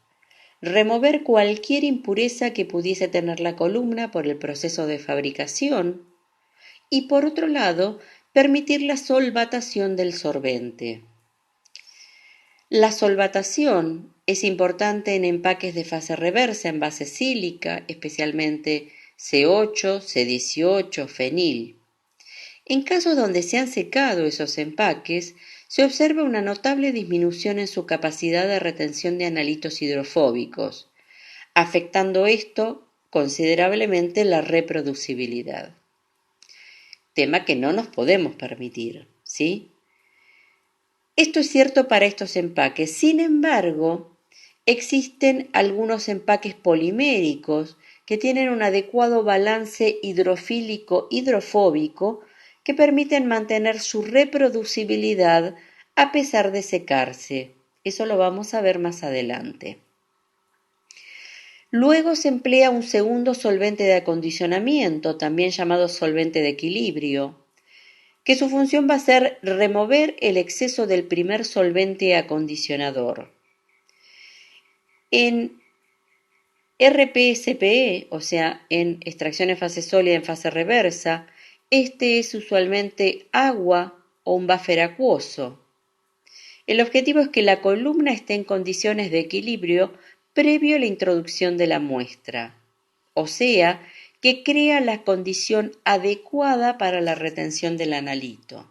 Remover cualquier impureza que pudiese tener la columna por el proceso de fabricación y, por otro lado, permitir la solvatación del sorbente. La solvatación es importante en empaques de fase reversa en base sílica, especialmente C8, C18, fenil. En casos donde se han secado esos empaques, se observa una notable disminución en su capacidad de retención de analitos hidrofóbicos, afectando esto considerablemente la reproducibilidad. Tema que no nos podemos permitir, ¿sí? Esto es cierto para estos empaques. Sin embargo, existen algunos empaques poliméricos que tienen un adecuado balance hidrofílico-hidrofóbico que permiten mantener su reproducibilidad a pesar de secarse. Eso lo vamos a ver más adelante. Luego se emplea un segundo solvente de acondicionamiento, también llamado solvente de equilibrio. que su función va a ser remover el exceso del primer solvente acondicionador. En RPSPE, o sea, en extracción en fase sólida en fase reversa, este es usualmente agua o un buffer acuoso. El objetivo es que la columna esté en condiciones de equilibrio previo a la introducción de la muestra, o sea, que crea la condición adecuada para la retención del analito.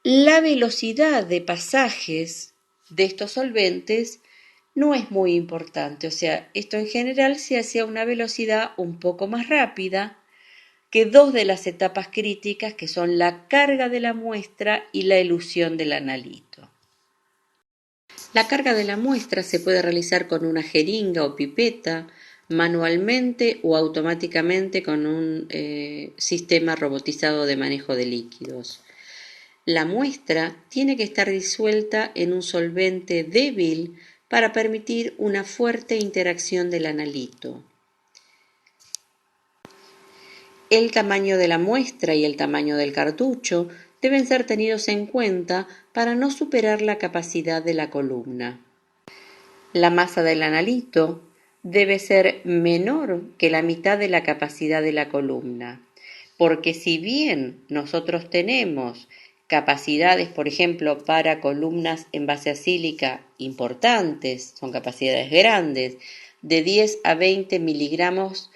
La velocidad de pasajes de estos solventes no es muy importante, o sea, esto en general se hace a una velocidad un poco más rápida que dos de las etapas críticas que son la carga de la muestra y la elusión del analito. La carga de la muestra se puede realizar con una jeringa o pipeta, manualmente o automáticamente con un sistema robotizado de manejo de líquidos. La muestra tiene que estar disuelta en un solvente débil para permitir una fuerte interacción del analito. El tamaño de la muestra y el tamaño del cartucho deben ser tenidos en cuenta para no superar la capacidad de la columna. La masa del analito debe ser menor que la mitad de la capacidad de la columna, porque si bien nosotros tenemos capacidades, por ejemplo, para columnas en base acílica importantes, son capacidades grandes, de 10 a 20 miligramos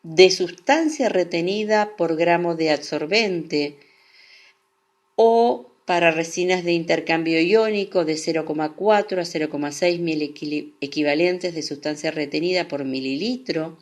de sustancia retenida por gramo de absorbente, o para resinas de intercambio iónico de 0,4 a 0,6 equivalentes de sustancia retenida por mililitro,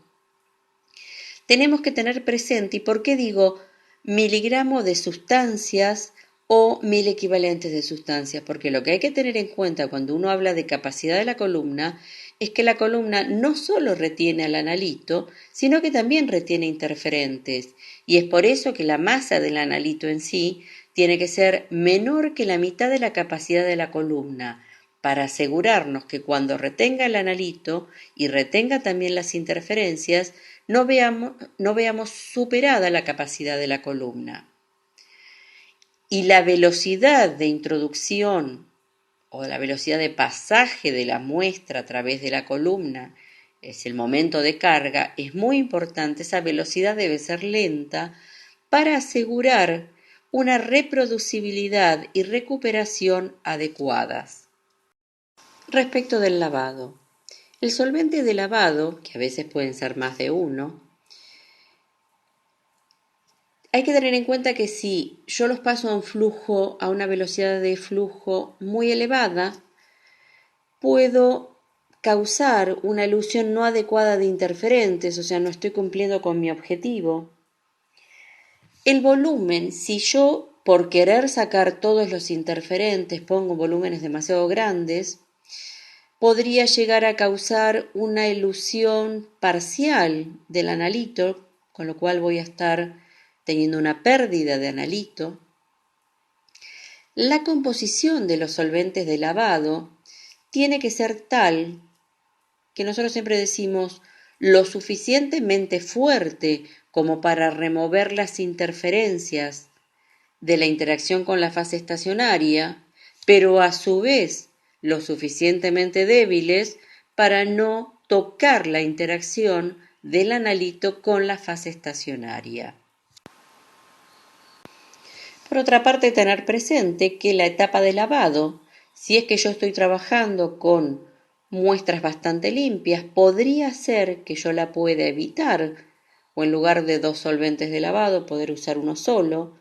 tenemos que tener presente, ¿y por qué digo miligramo de sustancias o 1000 equivalentes de sustancias? Porque lo que hay que tener en cuenta cuando uno habla de capacidad de la columna es que la columna no solo retiene al analito, sino que también retiene interferentes, y es por eso que la masa del analito en sí tiene que ser menor que la mitad de la capacidad de la columna, para asegurarnos que cuando retenga el analito y retenga también las interferencias, no veamos superada la capacidad de la columna. Y la velocidad de introducción o la velocidad de pasaje de la muestra a través de la columna, es el momento de carga, es muy importante. Esa velocidad debe ser lenta para asegurar una reproducibilidad y recuperación adecuadas. Respecto del lavado. El solvente de lavado, que a veces pueden ser más de uno, hay que tener en cuenta que si yo los paso a un flujo, a una velocidad de flujo muy elevada, puedo causar una elusión no adecuada de interferentes, o sea, no estoy cumpliendo con mi objetivo. El volumen, si yo por querer sacar todos los interferentes pongo volúmenes demasiado grandes, podría llegar a causar una elusión parcial del analito, con lo cual voy a estar teniendo una pérdida de analito. La composición de los solventes de lavado tiene que ser tal que nosotros siempre decimos lo suficientemente fuerte como para remover las interferencias de la interacción con la fase estacionaria, pero a su vez lo suficientemente débiles para no tocar la interacción del analito con la fase estacionaria. Por otra parte, tener presente que la etapa de lavado, si es que yo estoy trabajando con muestras bastante limpias, podría ser que yo la pueda evitar, o en lugar de 2 solventes de lavado, poder usar uno solo.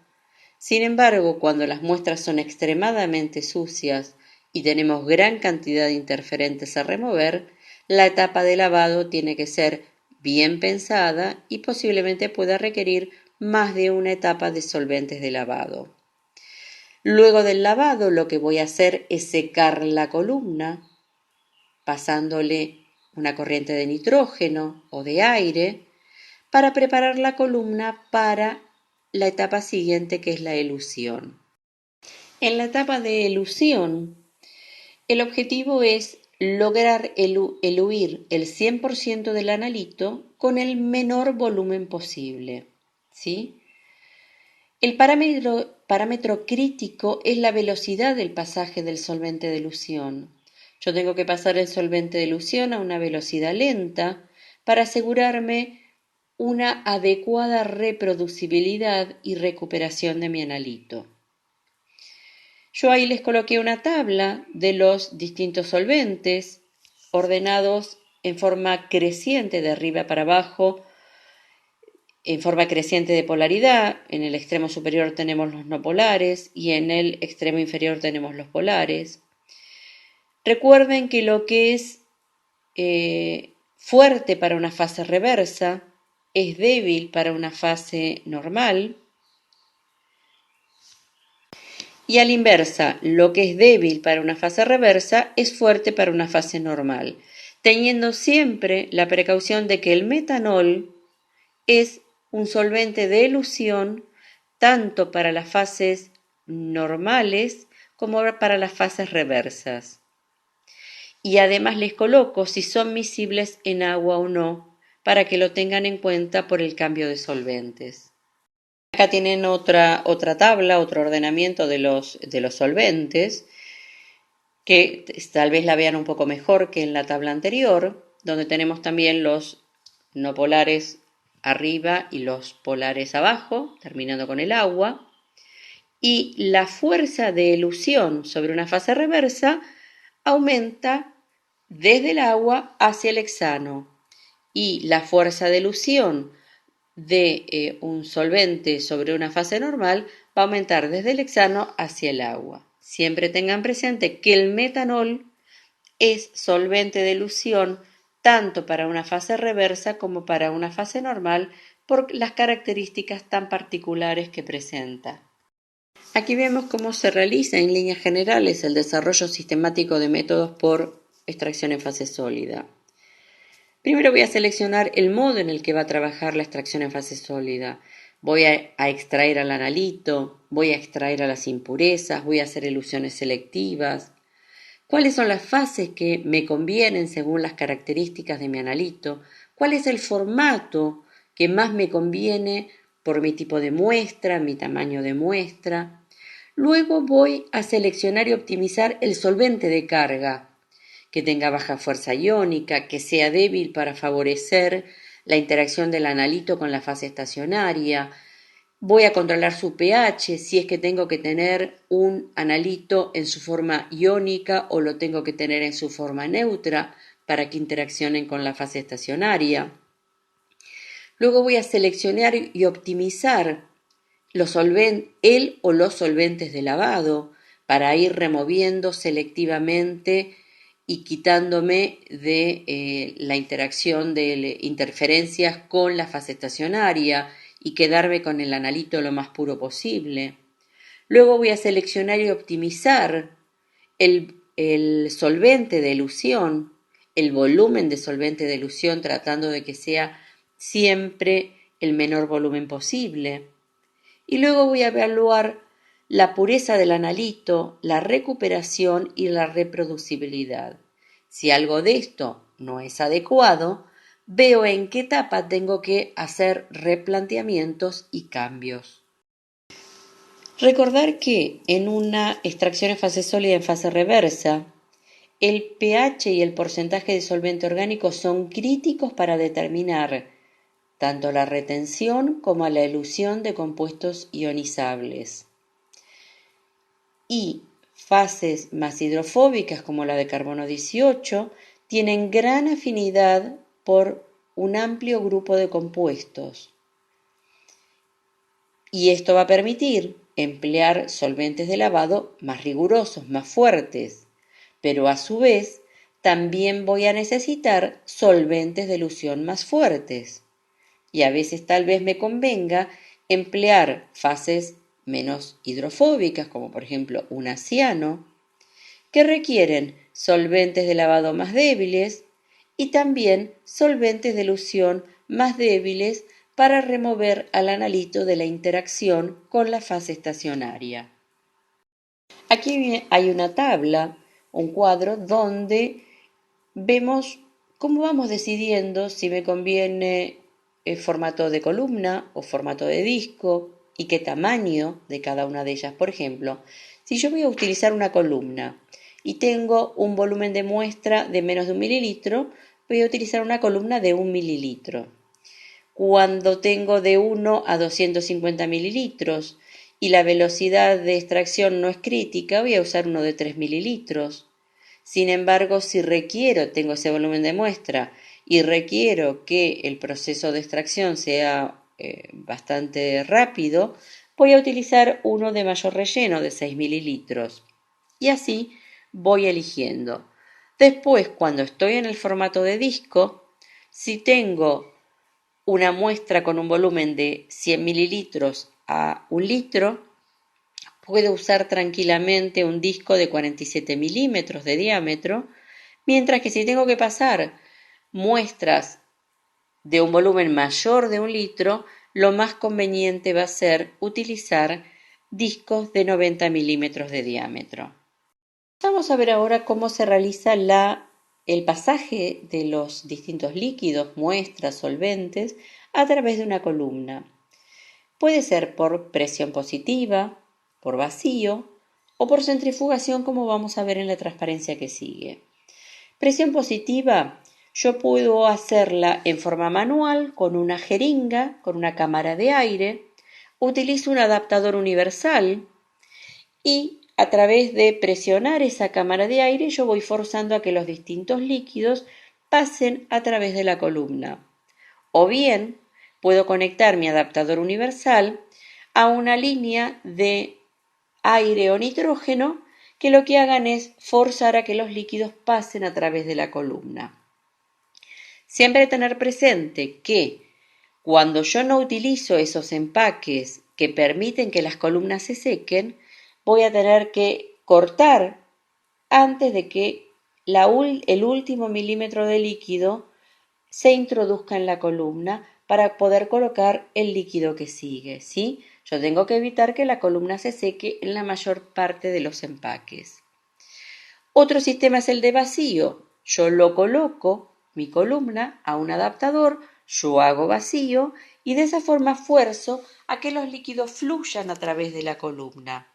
Sin embargo, cuando las muestras son extremadamente sucias y tenemos gran cantidad de interferentes a remover, la etapa de lavado tiene que ser bien pensada y posiblemente pueda requerir más de una etapa de solventes de lavado. Luego del lavado, lo que voy a hacer es secar la columna, pasándole una corriente de nitrógeno o de aire, para preparar la columna para la etapa siguiente, que es la elusión. En la etapa de elusión, el objetivo es lograr eluir el 100% del analito con el menor volumen posible, ¿sí? El parámetro crítico es la velocidad del pasaje del solvente de elusión. Yo tengo que pasar el solvente de elusión a una velocidad lenta para asegurarme una adecuada reproducibilidad y recuperación de mi analito. Yo ahí les coloqué una tabla de los distintos solventes ordenados en forma creciente de arriba para abajo, en forma creciente de polaridad. En el extremo superior tenemos los no polares y en el extremo inferior tenemos los polares. Recuerden que lo que es fuerte para una fase reversa es débil para una fase normal. Y a la inversa, lo que es débil para una fase reversa es fuerte para una fase normal, teniendo siempre la precaución de que el metanol es un solvente de elusión tanto para las fases normales como para las fases reversas. Y además les coloco si son miscibles en agua o no, para que lo tengan en cuenta por el cambio de solventes. Acá tienen otra tabla, otro ordenamiento de los solventes, que tal vez la vean un poco mejor que en la tabla anterior, donde tenemos también los no polares arriba y los polares abajo, terminando con el agua, y la fuerza de elusión sobre una fase reversa aumenta desde el agua hacia el hexano, y la fuerza de elusión de un solvente sobre una fase normal va a aumentar desde el hexano hacia el agua. Siempre tengan presente que el metanol es solvente de elusión tanto para una fase reversa como para una fase normal por las características tan particulares que presenta. Aquí vemos cómo se realiza en líneas generales el desarrollo sistemático de métodos por extracción en fase sólida. Primero voy a seleccionar el modo en el que va a trabajar la extracción en fase sólida. Voy a extraer al analito, voy a extraer a las impurezas, voy a hacer elusiones selectivas. ¿Cuáles son las fases que me convienen según las características de mi analito? ¿Cuál es el formato que más me conviene por mi tipo de muestra, mi tamaño de muestra? Luego voy a seleccionar y optimizar el solvente de carga, que tenga baja fuerza iónica, que sea débil para favorecer la interacción del analito con la fase estacionaria. Voy a controlar su pH, si es que tengo que tener un analito en su forma iónica o lo tengo que tener en su forma neutra para que interaccionen con la fase estacionaria. Luego voy a seleccionar y optimizar el o los solventes de lavado para ir removiendo selectivamente y quitándome de la interacción de interferencias con la fase estacionaria y quedarme con el analito lo más puro posible. Luego voy a seleccionar y optimizar el solvente de elusión, el volumen de solvente de elusión, tratando de que sea siempre el menor volumen posible. Y luego voy a evaluar la pureza del analito, la recuperación y la reproducibilidad. Si algo de esto no es adecuado, veo en qué etapa tengo que hacer replanteamientos y cambios. Recordar que en una extracción en fase sólida y en fase reversa, el pH y el porcentaje de solvente orgánico son críticos para determinar tanto la retención como la elusión de compuestos ionizables. Y fases más hidrofóbicas como la de carbono 18 tienen gran afinidad por un amplio grupo de compuestos. Y esto va a permitir emplear solventes de lavado más rigurosos, más fuertes, pero a su vez también voy a necesitar solventes de elusión más fuertes. Y a veces tal vez me convenga emplear fases menos hidrofóbicas, como por ejemplo un ciano, que requieren solventes de lavado más débiles y también solventes de elusión más débiles para remover al analito de la interacción con la fase estacionaria. Aquí hay una tabla, un cuadro, donde vemos cómo vamos decidiendo si me conviene formato de columna o formato de disco, y qué tamaño de cada una de ellas. Por ejemplo, si yo voy a utilizar una columna y tengo un volumen de muestra de menos de 1 mililitro, voy a utilizar una columna de 1 mililitro. Cuando tengo de 1 a 250 mililitros y la velocidad de extracción no es crítica, voy a usar uno de 3 mililitros. Sin embargo, si tengo ese volumen de muestra y requiero que el proceso de extracción sea bastante rápido, voy a utilizar uno de mayor relleno de 6 mililitros. Y así voy eligiendo. Después, cuando estoy en el formato de disco, si tengo una muestra con un volumen de 100 mililitros a 1 litro, puedo usar tranquilamente un disco de 47 milímetros de diámetro, mientras que si tengo que pasar muestras de un volumen mayor de 1 litro, lo más conveniente va a ser utilizar discos de 90 milímetros de diámetro. Vamos a ver ahora cómo se realiza el pasaje de los distintos líquidos, muestras, solventes, a través de una columna. Puede ser por presión positiva, por vacío o por centrifugación, como vamos a ver en la transparencia que sigue. Presión positiva, yo puedo hacerla en forma manual con una jeringa, con una cámara de aire. Utilizo un adaptador universal y a través de presionar esa cámara de aire yo voy forzando a que los distintos líquidos pasen a través de la columna. O bien puedo conectar mi adaptador universal a una línea de aire o nitrógeno que lo que hagan es forzar a que los líquidos pasen a través de la columna. Siempre tener presente que cuando yo no utilizo esos empaques que permiten que las columnas se sequen, voy a tener que cortar antes de que el último milímetro de líquido se introduzca en la columna para poder colocar el líquido que sigue, ¿sí? Yo tengo que evitar que la columna se seque en la mayor parte de los empaques. Otro sistema es el de vacío. Yo lo coloco, mi columna, a un adaptador, yo hago vacío y de esa forma fuerzo a que los líquidos fluyan a través de la columna.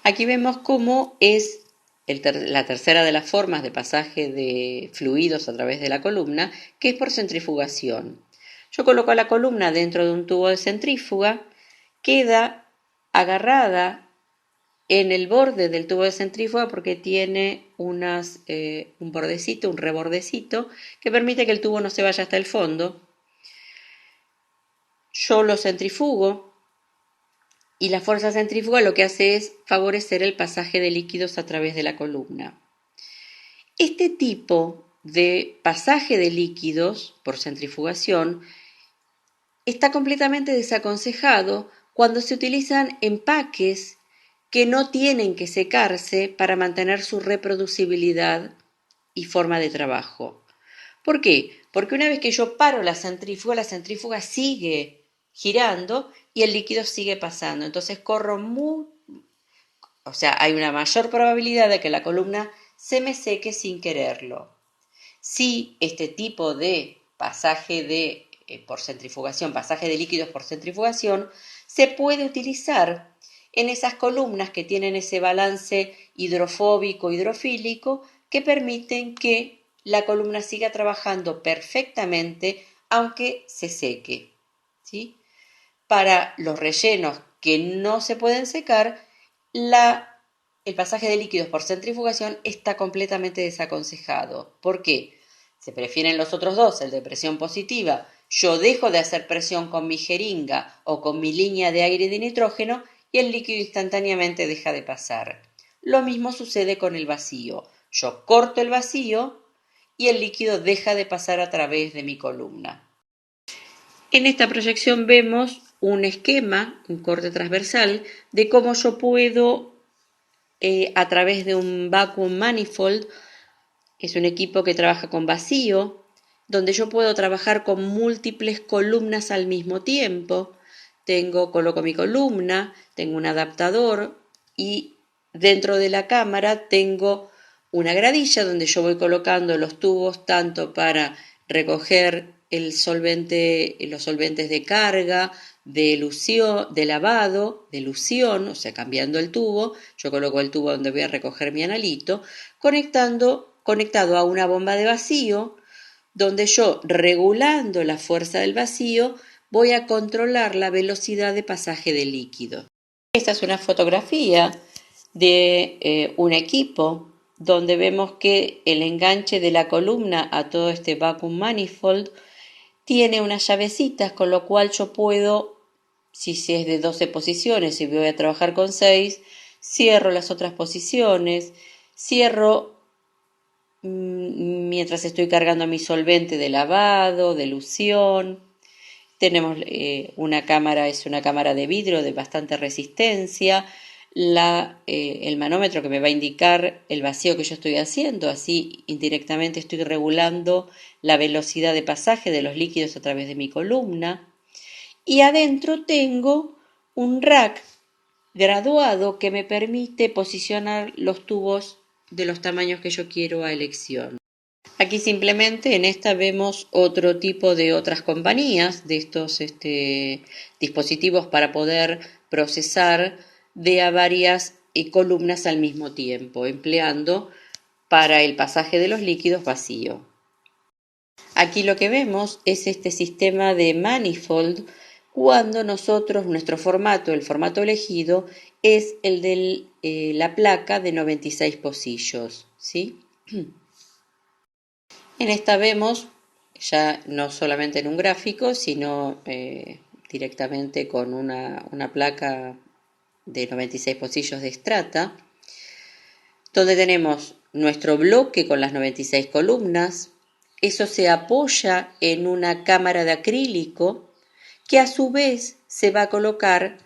Aquí vemos cómo es la tercera de las formas de pasaje de fluidos a través de la columna, que es por centrifugación. Yo coloco la columna dentro de un tubo de centrífuga, queda agarrada en el borde del tubo de centrífuga porque tiene un bordecito, un rebordecito, que permite que el tubo no se vaya hasta el fondo. Yo lo centrifugo y la fuerza centrífuga lo que hace es favorecer el pasaje de líquidos a través de la columna. Este tipo de pasaje de líquidos por centrifugación está completamente desaconsejado cuando se utilizan empaques que no tienen que secarse para mantener su reproducibilidad y forma de trabajo. ¿Por qué? Porque una vez que yo paro la centrífuga sigue girando y el líquido sigue pasando. Entonces hay una mayor probabilidad de que la columna se me seque sin quererlo. Si este tipo de pasaje pasaje de líquidos por centrifugación, se puede utilizar en esas columnas que tienen ese balance hidrofóbico-hidrofílico que permiten que la columna siga trabajando perfectamente aunque se seque, ¿sí? Para los rellenos que no se pueden secar, el pasaje de líquidos por centrifugación está completamente desaconsejado. ¿Por qué? Se prefieren los otros dos, el de presión positiva. Yo dejo de hacer presión con mi jeringa o con mi línea de aire y de nitrógeno y el líquido instantáneamente deja de pasar. Lo mismo sucede con el vacío. Yo corto el vacío y el líquido deja de pasar a través de mi columna. En esta proyección vemos un esquema, un corte transversal, de cómo yo puedo, a través de un vacuum manifold, es un equipo que trabaja con vacío, donde yo puedo trabajar con múltiples columnas al mismo tiempo. Coloco mi columna, tengo un adaptador y dentro de la cámara tengo una gradilla donde yo voy colocando los tubos tanto para recoger los solventes de carga, de elusión, de lavado, de elusión, o sea, cambiando el tubo. Yo coloco el tubo donde voy a recoger mi analito, conectado a una bomba de vacío, donde yo, regulando la fuerza del vacío, voy a controlar la velocidad de pasaje del líquido. Esta es una fotografía de un equipo donde vemos que el enganche de la columna a todo este vacuum manifold tiene unas llavecitas, con lo cual yo puedo, si es de 12 posiciones y voy a trabajar con 6, cierro las otras posiciones, cierro mientras estoy cargando mi solvente de lavado, de elusión. Tenemos una cámara, es una cámara de vidrio de bastante resistencia. El manómetro que me va a indicar el vacío que yo estoy haciendo, así indirectamente estoy regulando la velocidad de pasaje de los líquidos a través de mi columna. Y adentro tengo un rack graduado que me permite posicionar los tubos de los tamaños que yo quiero a elección. Aquí simplemente en esta vemos otro tipo de otras compañías de estos dispositivos para poder procesar de a varias columnas al mismo tiempo, empleando para el pasaje de los líquidos vacío. Aquí lo que vemos es este sistema de manifold cuando nuestro formato, el formato elegido, es el de la placa de 96 pocillos, ¿sí? En esta vemos, ya no solamente en un gráfico, sino directamente con una placa de 96 pocillos de Strata, donde tenemos nuestro bloque con las 96 columnas. Eso se apoya en una cámara de acrílico que a su vez se va a colocar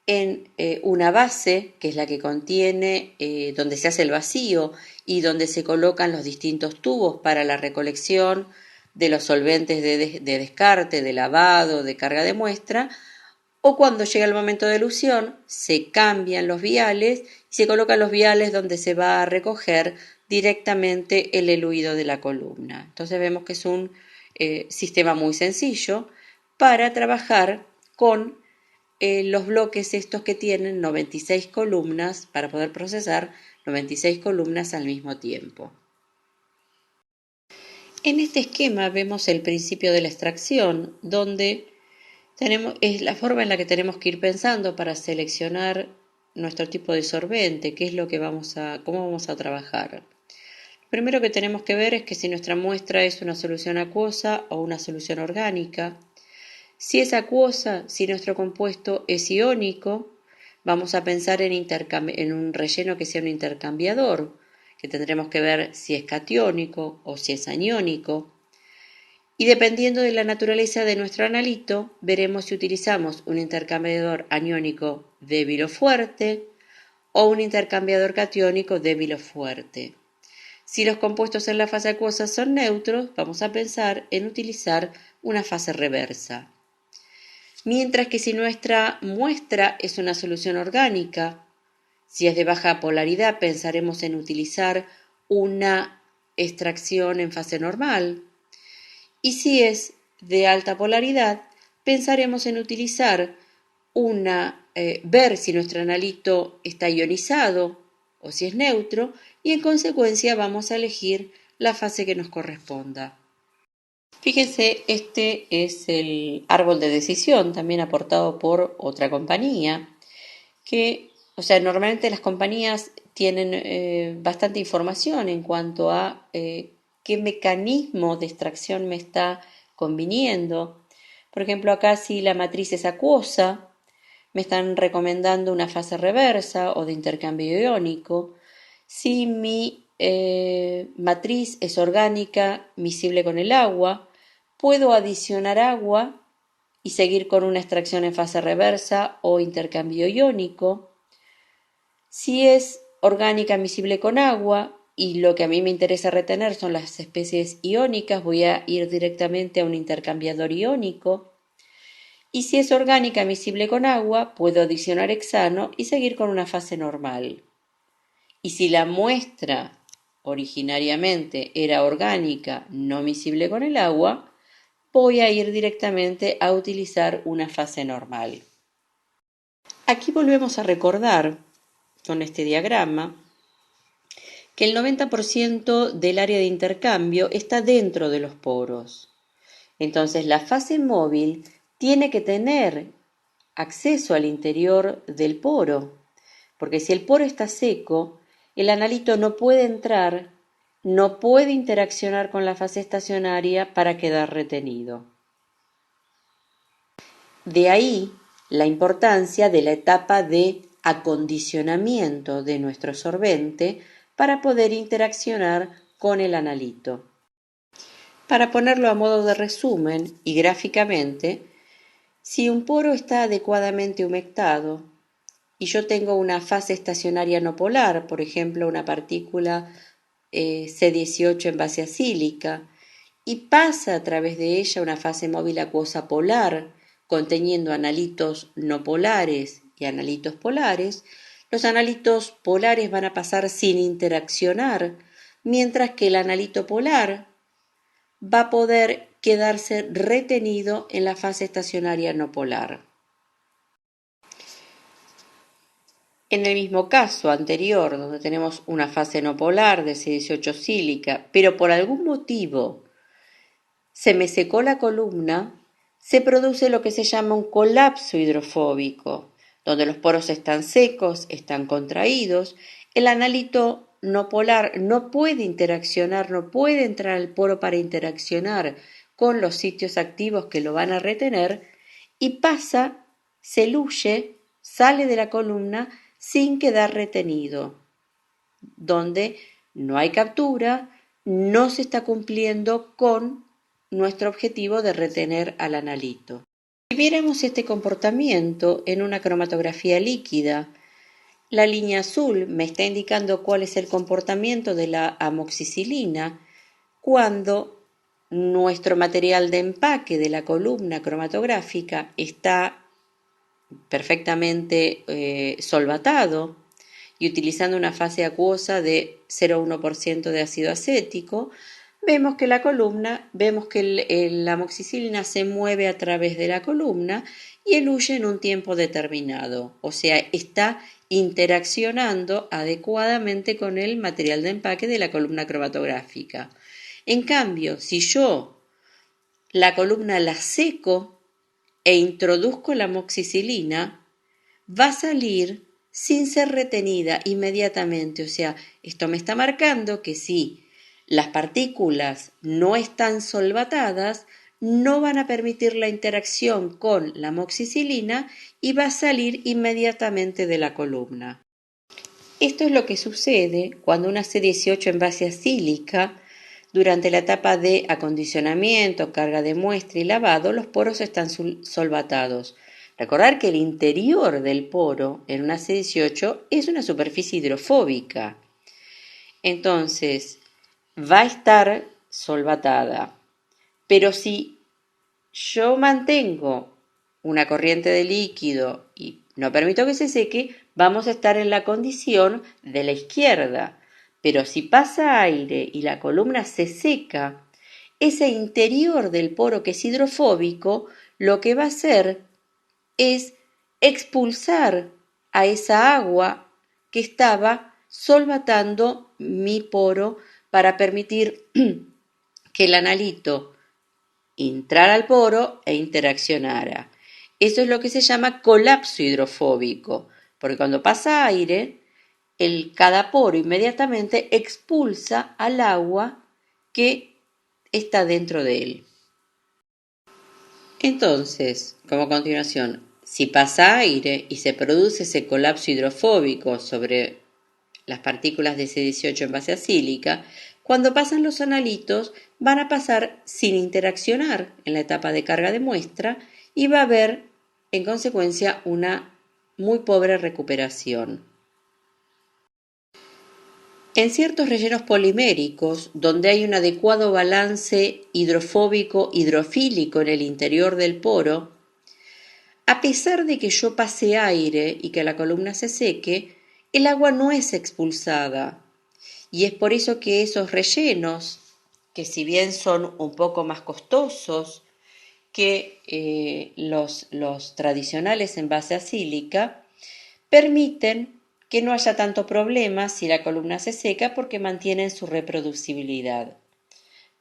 en una base, que es la que contiene, donde se hace el vacío y donde se colocan los distintos tubos para la recolección de los solventes de descarte, de lavado, de carga de muestra, o cuando llega el momento de elusión, se cambian los viales y se colocan los viales donde se va a recoger directamente el eluido de la columna. Entonces vemos que es un sistema muy sencillo para trabajar con los bloques estos que tienen 96 columnas para poder procesar 96 columnas al mismo tiempo. En este esquema vemos el principio de la extracción, donde es la forma en la que tenemos que ir pensando para seleccionar nuestro tipo de sorbente, cómo vamos a trabajar. Lo primero que tenemos que ver es que si nuestra muestra es una solución acuosa o una solución orgánica. Si es acuosa, si nuestro compuesto es iónico, vamos a pensar en un relleno que sea un intercambiador, que tendremos que ver si es catiónico o si es aniónico. Y dependiendo de la naturaleza de nuestro analito, veremos si utilizamos un intercambiador aniónico débil o fuerte o un intercambiador catiónico débil o fuerte. Si los compuestos en la fase acuosa son neutros, vamos a pensar en utilizar una fase reversa. Mientras que si nuestra muestra es una solución orgánica, si es de baja polaridad, pensaremos en utilizar una extracción en fase normal. Y si es de alta polaridad, pensaremos en utilizar ver si nuestro analito está ionizado o si es neutro, y en consecuencia vamos a elegir la fase que nos corresponda. Fíjense, este es el árbol de decisión, también aportado por otra compañía, normalmente las compañías tienen bastante información en cuanto a qué mecanismo de extracción me está conviniendo. Por ejemplo, acá si la matriz es acuosa, me están recomendando una fase reversa o de intercambio iónico. Si mi matriz es orgánica, miscible con el agua, puedo adicionar agua y seguir con una extracción en fase reversa o intercambio iónico. Si es orgánica miscible con agua y lo que a mí me interesa retener son las especies iónicas, voy a ir directamente a un intercambiador iónico. Y si es orgánica miscible con agua, puedo adicionar hexano y seguir con una fase normal. Y si la muestra originariamente era orgánica no miscible con el agua, voy a ir directamente a utilizar una fase normal. Aquí volvemos a recordar con este diagrama que el 90% del área de intercambio está dentro de los poros. Entonces la fase móvil tiene que tener acceso al interior del poro, porque si el poro está seco, el analito no puede entrar, no puede interaccionar con la fase estacionaria para quedar retenido. De ahí la importancia de la etapa de acondicionamiento de nuestro sorbente para poder interaccionar con el analito. Para ponerlo a modo de resumen y gráficamente, si un poro está adecuadamente humectado y yo tengo una fase estacionaria no polar, por ejemplo una partícula C18 en base acílica, y pasa a través de ella una fase móvil acuosa polar, conteniendo analitos no polares y analitos polares, los analitos polares van a pasar sin interaccionar, mientras que el analito polar va a poder quedarse retenido en la fase estacionaria no polar. En el mismo caso anterior, donde tenemos una fase no polar de C18 sílica, pero por algún motivo se me secó la columna, se produce lo que se llama un colapso hidrofóbico, donde los poros están secos, están contraídos, el analito no polar no puede interaccionar, no puede entrar al poro para interaccionar con los sitios activos que lo van a retener y pasa, se luye, sale de la columna sin quedar retenido, donde no hay captura, no se está cumpliendo con nuestro objetivo de retener al analito. Si viéramos este comportamiento en una cromatografía líquida, la línea azul me está indicando cuál es el comportamiento de la amoxicilina cuando nuestro material de empaque de la columna cromatográfica está perfectamente solvatado y utilizando una fase acuosa de 0,1% de ácido acético, vemos que la amoxicilina se mueve a través de la columna y eluye en un tiempo determinado, o sea, está interaccionando adecuadamente con el material de empaque de la columna cromatográfica. En cambio, si yo la columna la seco e introduzco la amoxicilina, va a salir sin ser retenida inmediatamente. O sea, esto me está marcando que si las partículas no están solvatadas, no van a permitir la interacción con la amoxicilina y va a salir inmediatamente de la columna. Esto es lo que sucede cuando una C18 en base acílica, durante la etapa de acondicionamiento, carga de muestra y lavado, los poros están solvatados. Recordar que el interior del poro en una C18 es una superficie hidrofóbica. Entonces, va a estar solvatada. Pero si yo mantengo una corriente de líquido y no permito que se seque, vamos a estar en la condición de la izquierda. Pero si pasa aire y la columna se seca, ese interior del poro que es hidrofóbico, lo que va a hacer es expulsar a esa agua que estaba solvatando mi poro para permitir que el analito entrara al poro e interaccionara. Eso es lo que se llama colapso hidrofóbico, porque cuando pasa aire, cada poro inmediatamente expulsa al agua que está dentro de él. Entonces, como continuación, si pasa aire y se produce ese colapso hidrofóbico sobre las partículas de C18 en base acílica, cuando pasan los analitos van a pasar sin interaccionar en la etapa de carga de muestra y va a haber, en consecuencia, una muy pobre recuperación. En ciertos rellenos poliméricos, donde hay un adecuado balance hidrofóbico-hidrofílico en el interior del poro, a pesar de que yo pase aire y que la columna se seque, el agua no es expulsada. Y es por eso que esos rellenos, que si bien son un poco más costosos, que los tradicionales en base acílica permiten que no haya tanto problema si la columna se seca porque mantienen su reproducibilidad.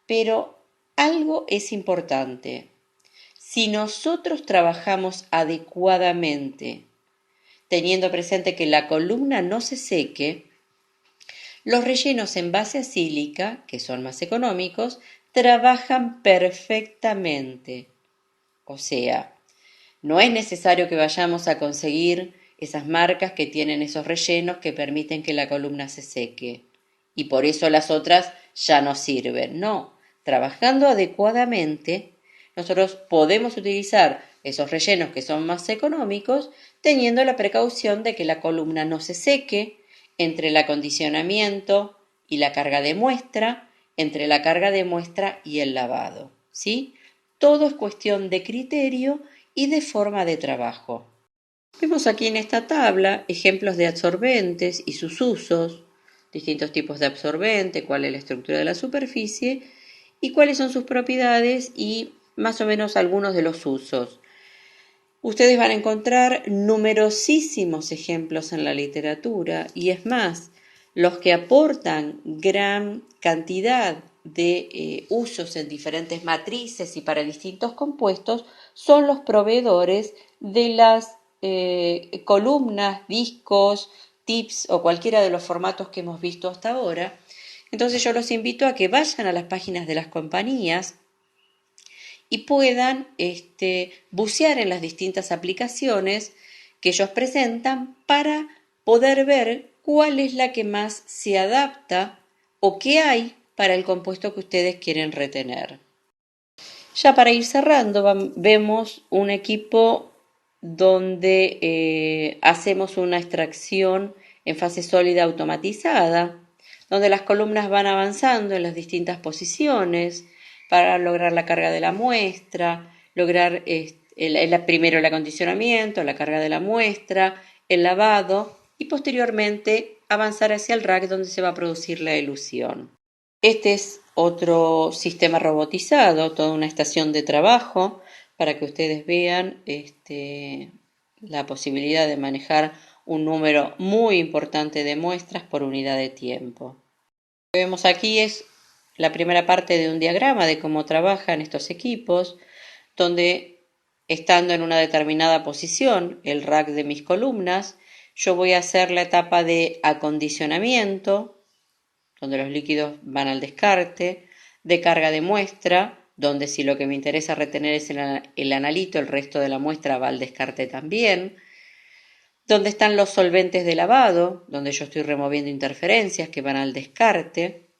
Pero algo es importante. Si nosotros trabajamos adecuadamente, teniendo presente que la columna no se seque, los rellenos en base acílica, que son más económicos, trabajan perfectamente. O sea, no es necesario que vayamos a conseguir esas marcas que tienen esos rellenos que permiten que la columna se seque. Y por eso las otras ya no sirven. No, trabajando adecuadamente, nosotros podemos utilizar esos rellenos que son más económicos, teniendo la precaución de que la columna no se seque entre el acondicionamiento y la carga de muestra, entre la carga de muestra y el lavado, ¿sí? Todo es cuestión de criterio y de forma de trabajo. Vemos aquí en esta tabla ejemplos de absorbentes y sus usos, distintos tipos de absorbente, cuál es la estructura de la superficie y cuáles son sus propiedades y más o menos algunos de los usos. Ustedes van a encontrar numerosísimos ejemplos en la literatura y es más, los que aportan gran cantidad de usos en diferentes matrices y para distintos compuestos son los proveedores de las columnas, discos, tips o cualquiera de los formatos que hemos visto hasta ahora. Entonces yo los invito a que vayan a las páginas de las compañías y puedan bucear en las distintas aplicaciones que ellos presentan para poder ver cuál es la que más se adapta o qué hay para el compuesto que ustedes quieren retener. Ya para ir cerrando, vemos un equipo donde hacemos una extracción en fase sólida automatizada, donde las columnas van avanzando en las distintas posiciones para lograr la carga de la muestra, lograr primero el acondicionamiento, la carga de la muestra, el lavado y posteriormente avanzar hacia el rack donde se va a producir la elusión. Este es otro sistema robotizado, toda una estación de trabajo para que ustedes vean la posibilidad de manejar un número muy importante de muestras por unidad de tiempo. Lo que vemos aquí es la primera parte de un diagrama de cómo trabajan estos equipos, donde estando en una determinada posición, el rack de mis columnas, yo voy a hacer la etapa de acondicionamiento, donde los líquidos van al descarte, de carga de muestra, donde si lo que me interesa retener es el analito, el resto de la muestra va al descarte también, donde están los solventes de lavado, donde yo estoy removiendo interferencias que van al descarte,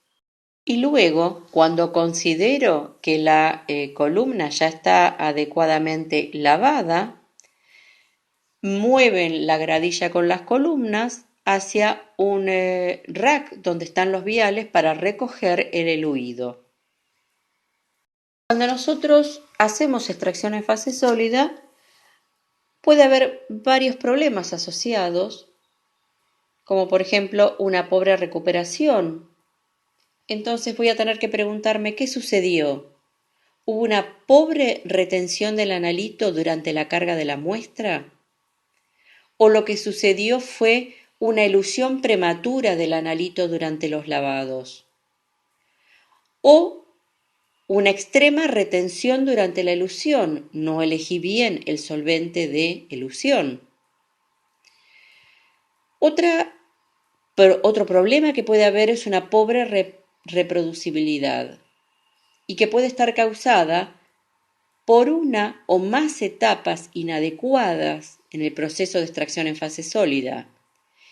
y luego, cuando considero que la columna ya está adecuadamente lavada, mueven la gradilla con las columnas hacia un rack donde están los viales para recoger el eluido. Cuando nosotros hacemos extracción en fase sólida, puede haber varios problemas asociados, como por ejemplo una pobre recuperación. Entonces voy a tener que preguntarme qué sucedió. ¿Hubo una pobre retención del analito durante la carga de la muestra? ¿O lo que sucedió fue una elusión prematura del analito durante los lavados? ¿O una extrema retención durante la elusión? No elegí bien el solvente de elusión. Otro problema que puede haber es una pobre reproducibilidad y que puede estar causada por una o más etapas inadecuadas en el proceso de extracción en fase sólida.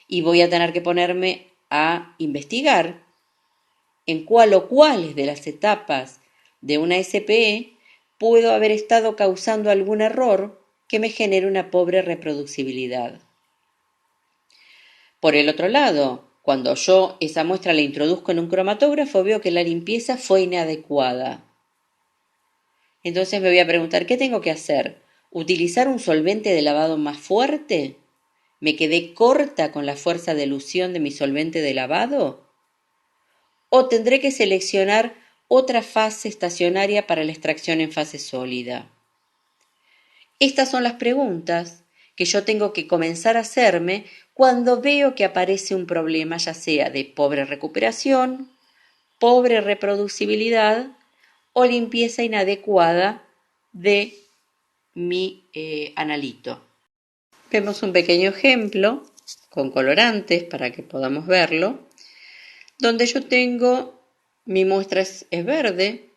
Y voy a tener que ponerme a investigar en cuál o cuáles de las etapas de una SPE puedo haber estado causando algún error que me genere una pobre reproducibilidad. Por el otro lado, cuando yo esa muestra la introduzco en un cromatógrafo, veo que la limpieza fue inadecuada. Entonces me voy a preguntar, ¿qué tengo que hacer? ¿Utilizar un solvente de lavado más fuerte? ¿Me quedé corta con la fuerza de elusión de mi solvente de lavado? ¿O tendré que seleccionar otra fase estacionaria para la extracción en fase sólida? Estas son las preguntas que yo tengo que comenzar a hacerme cuando veo que aparece un problema, ya sea de pobre recuperación, pobre reproducibilidad o limpieza inadecuada de mi analito. Vemos un pequeño ejemplo con colorantes para que podamos verlo, donde yo tengo, mi muestra es verde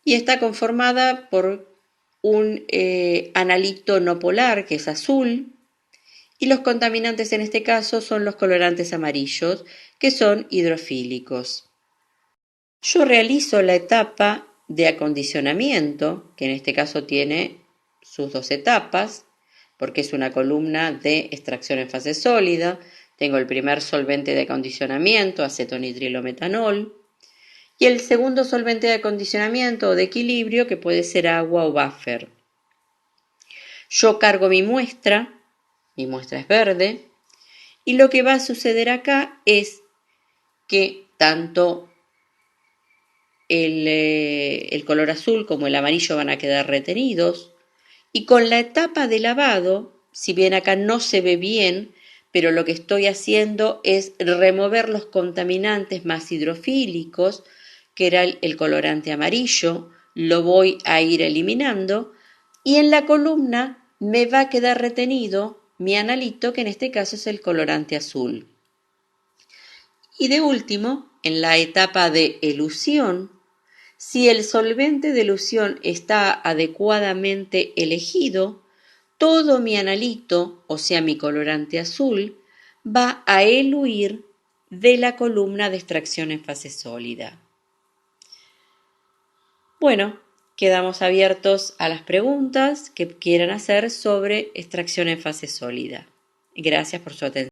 y está conformada por un analito no polar que es azul, y los contaminantes en este caso son los colorantes amarillos, que son hidrofílicos. Yo realizo la etapa de acondicionamiento, que en este caso tiene sus dos etapas, porque es una columna de extracción en fase sólida. Tengo el primer solvente de acondicionamiento, acetonitrilometanol, y el segundo solvente de acondicionamiento o de equilibrio, que puede ser agua o buffer. Yo cargo mi muestra es verde, y lo que va a suceder acá es que tanto el color azul como el amarillo van a quedar retenidos, y con la etapa de lavado, si bien acá no se ve bien, pero lo que estoy haciendo es remover los contaminantes más hidrofílicos, que era el colorante amarillo, lo voy a ir eliminando, y en la columna me va a quedar retenido mi analito, que en este caso es el colorante azul. Y de último, en la etapa de elusión, si el solvente de elusión está adecuadamente elegido, todo mi analito, o sea mi colorante azul, va a eluir de la columna de extracción en fase sólida. Bueno, quedamos abiertos a las preguntas que quieran hacer sobre extracción en fase sólida. Gracias por su atención.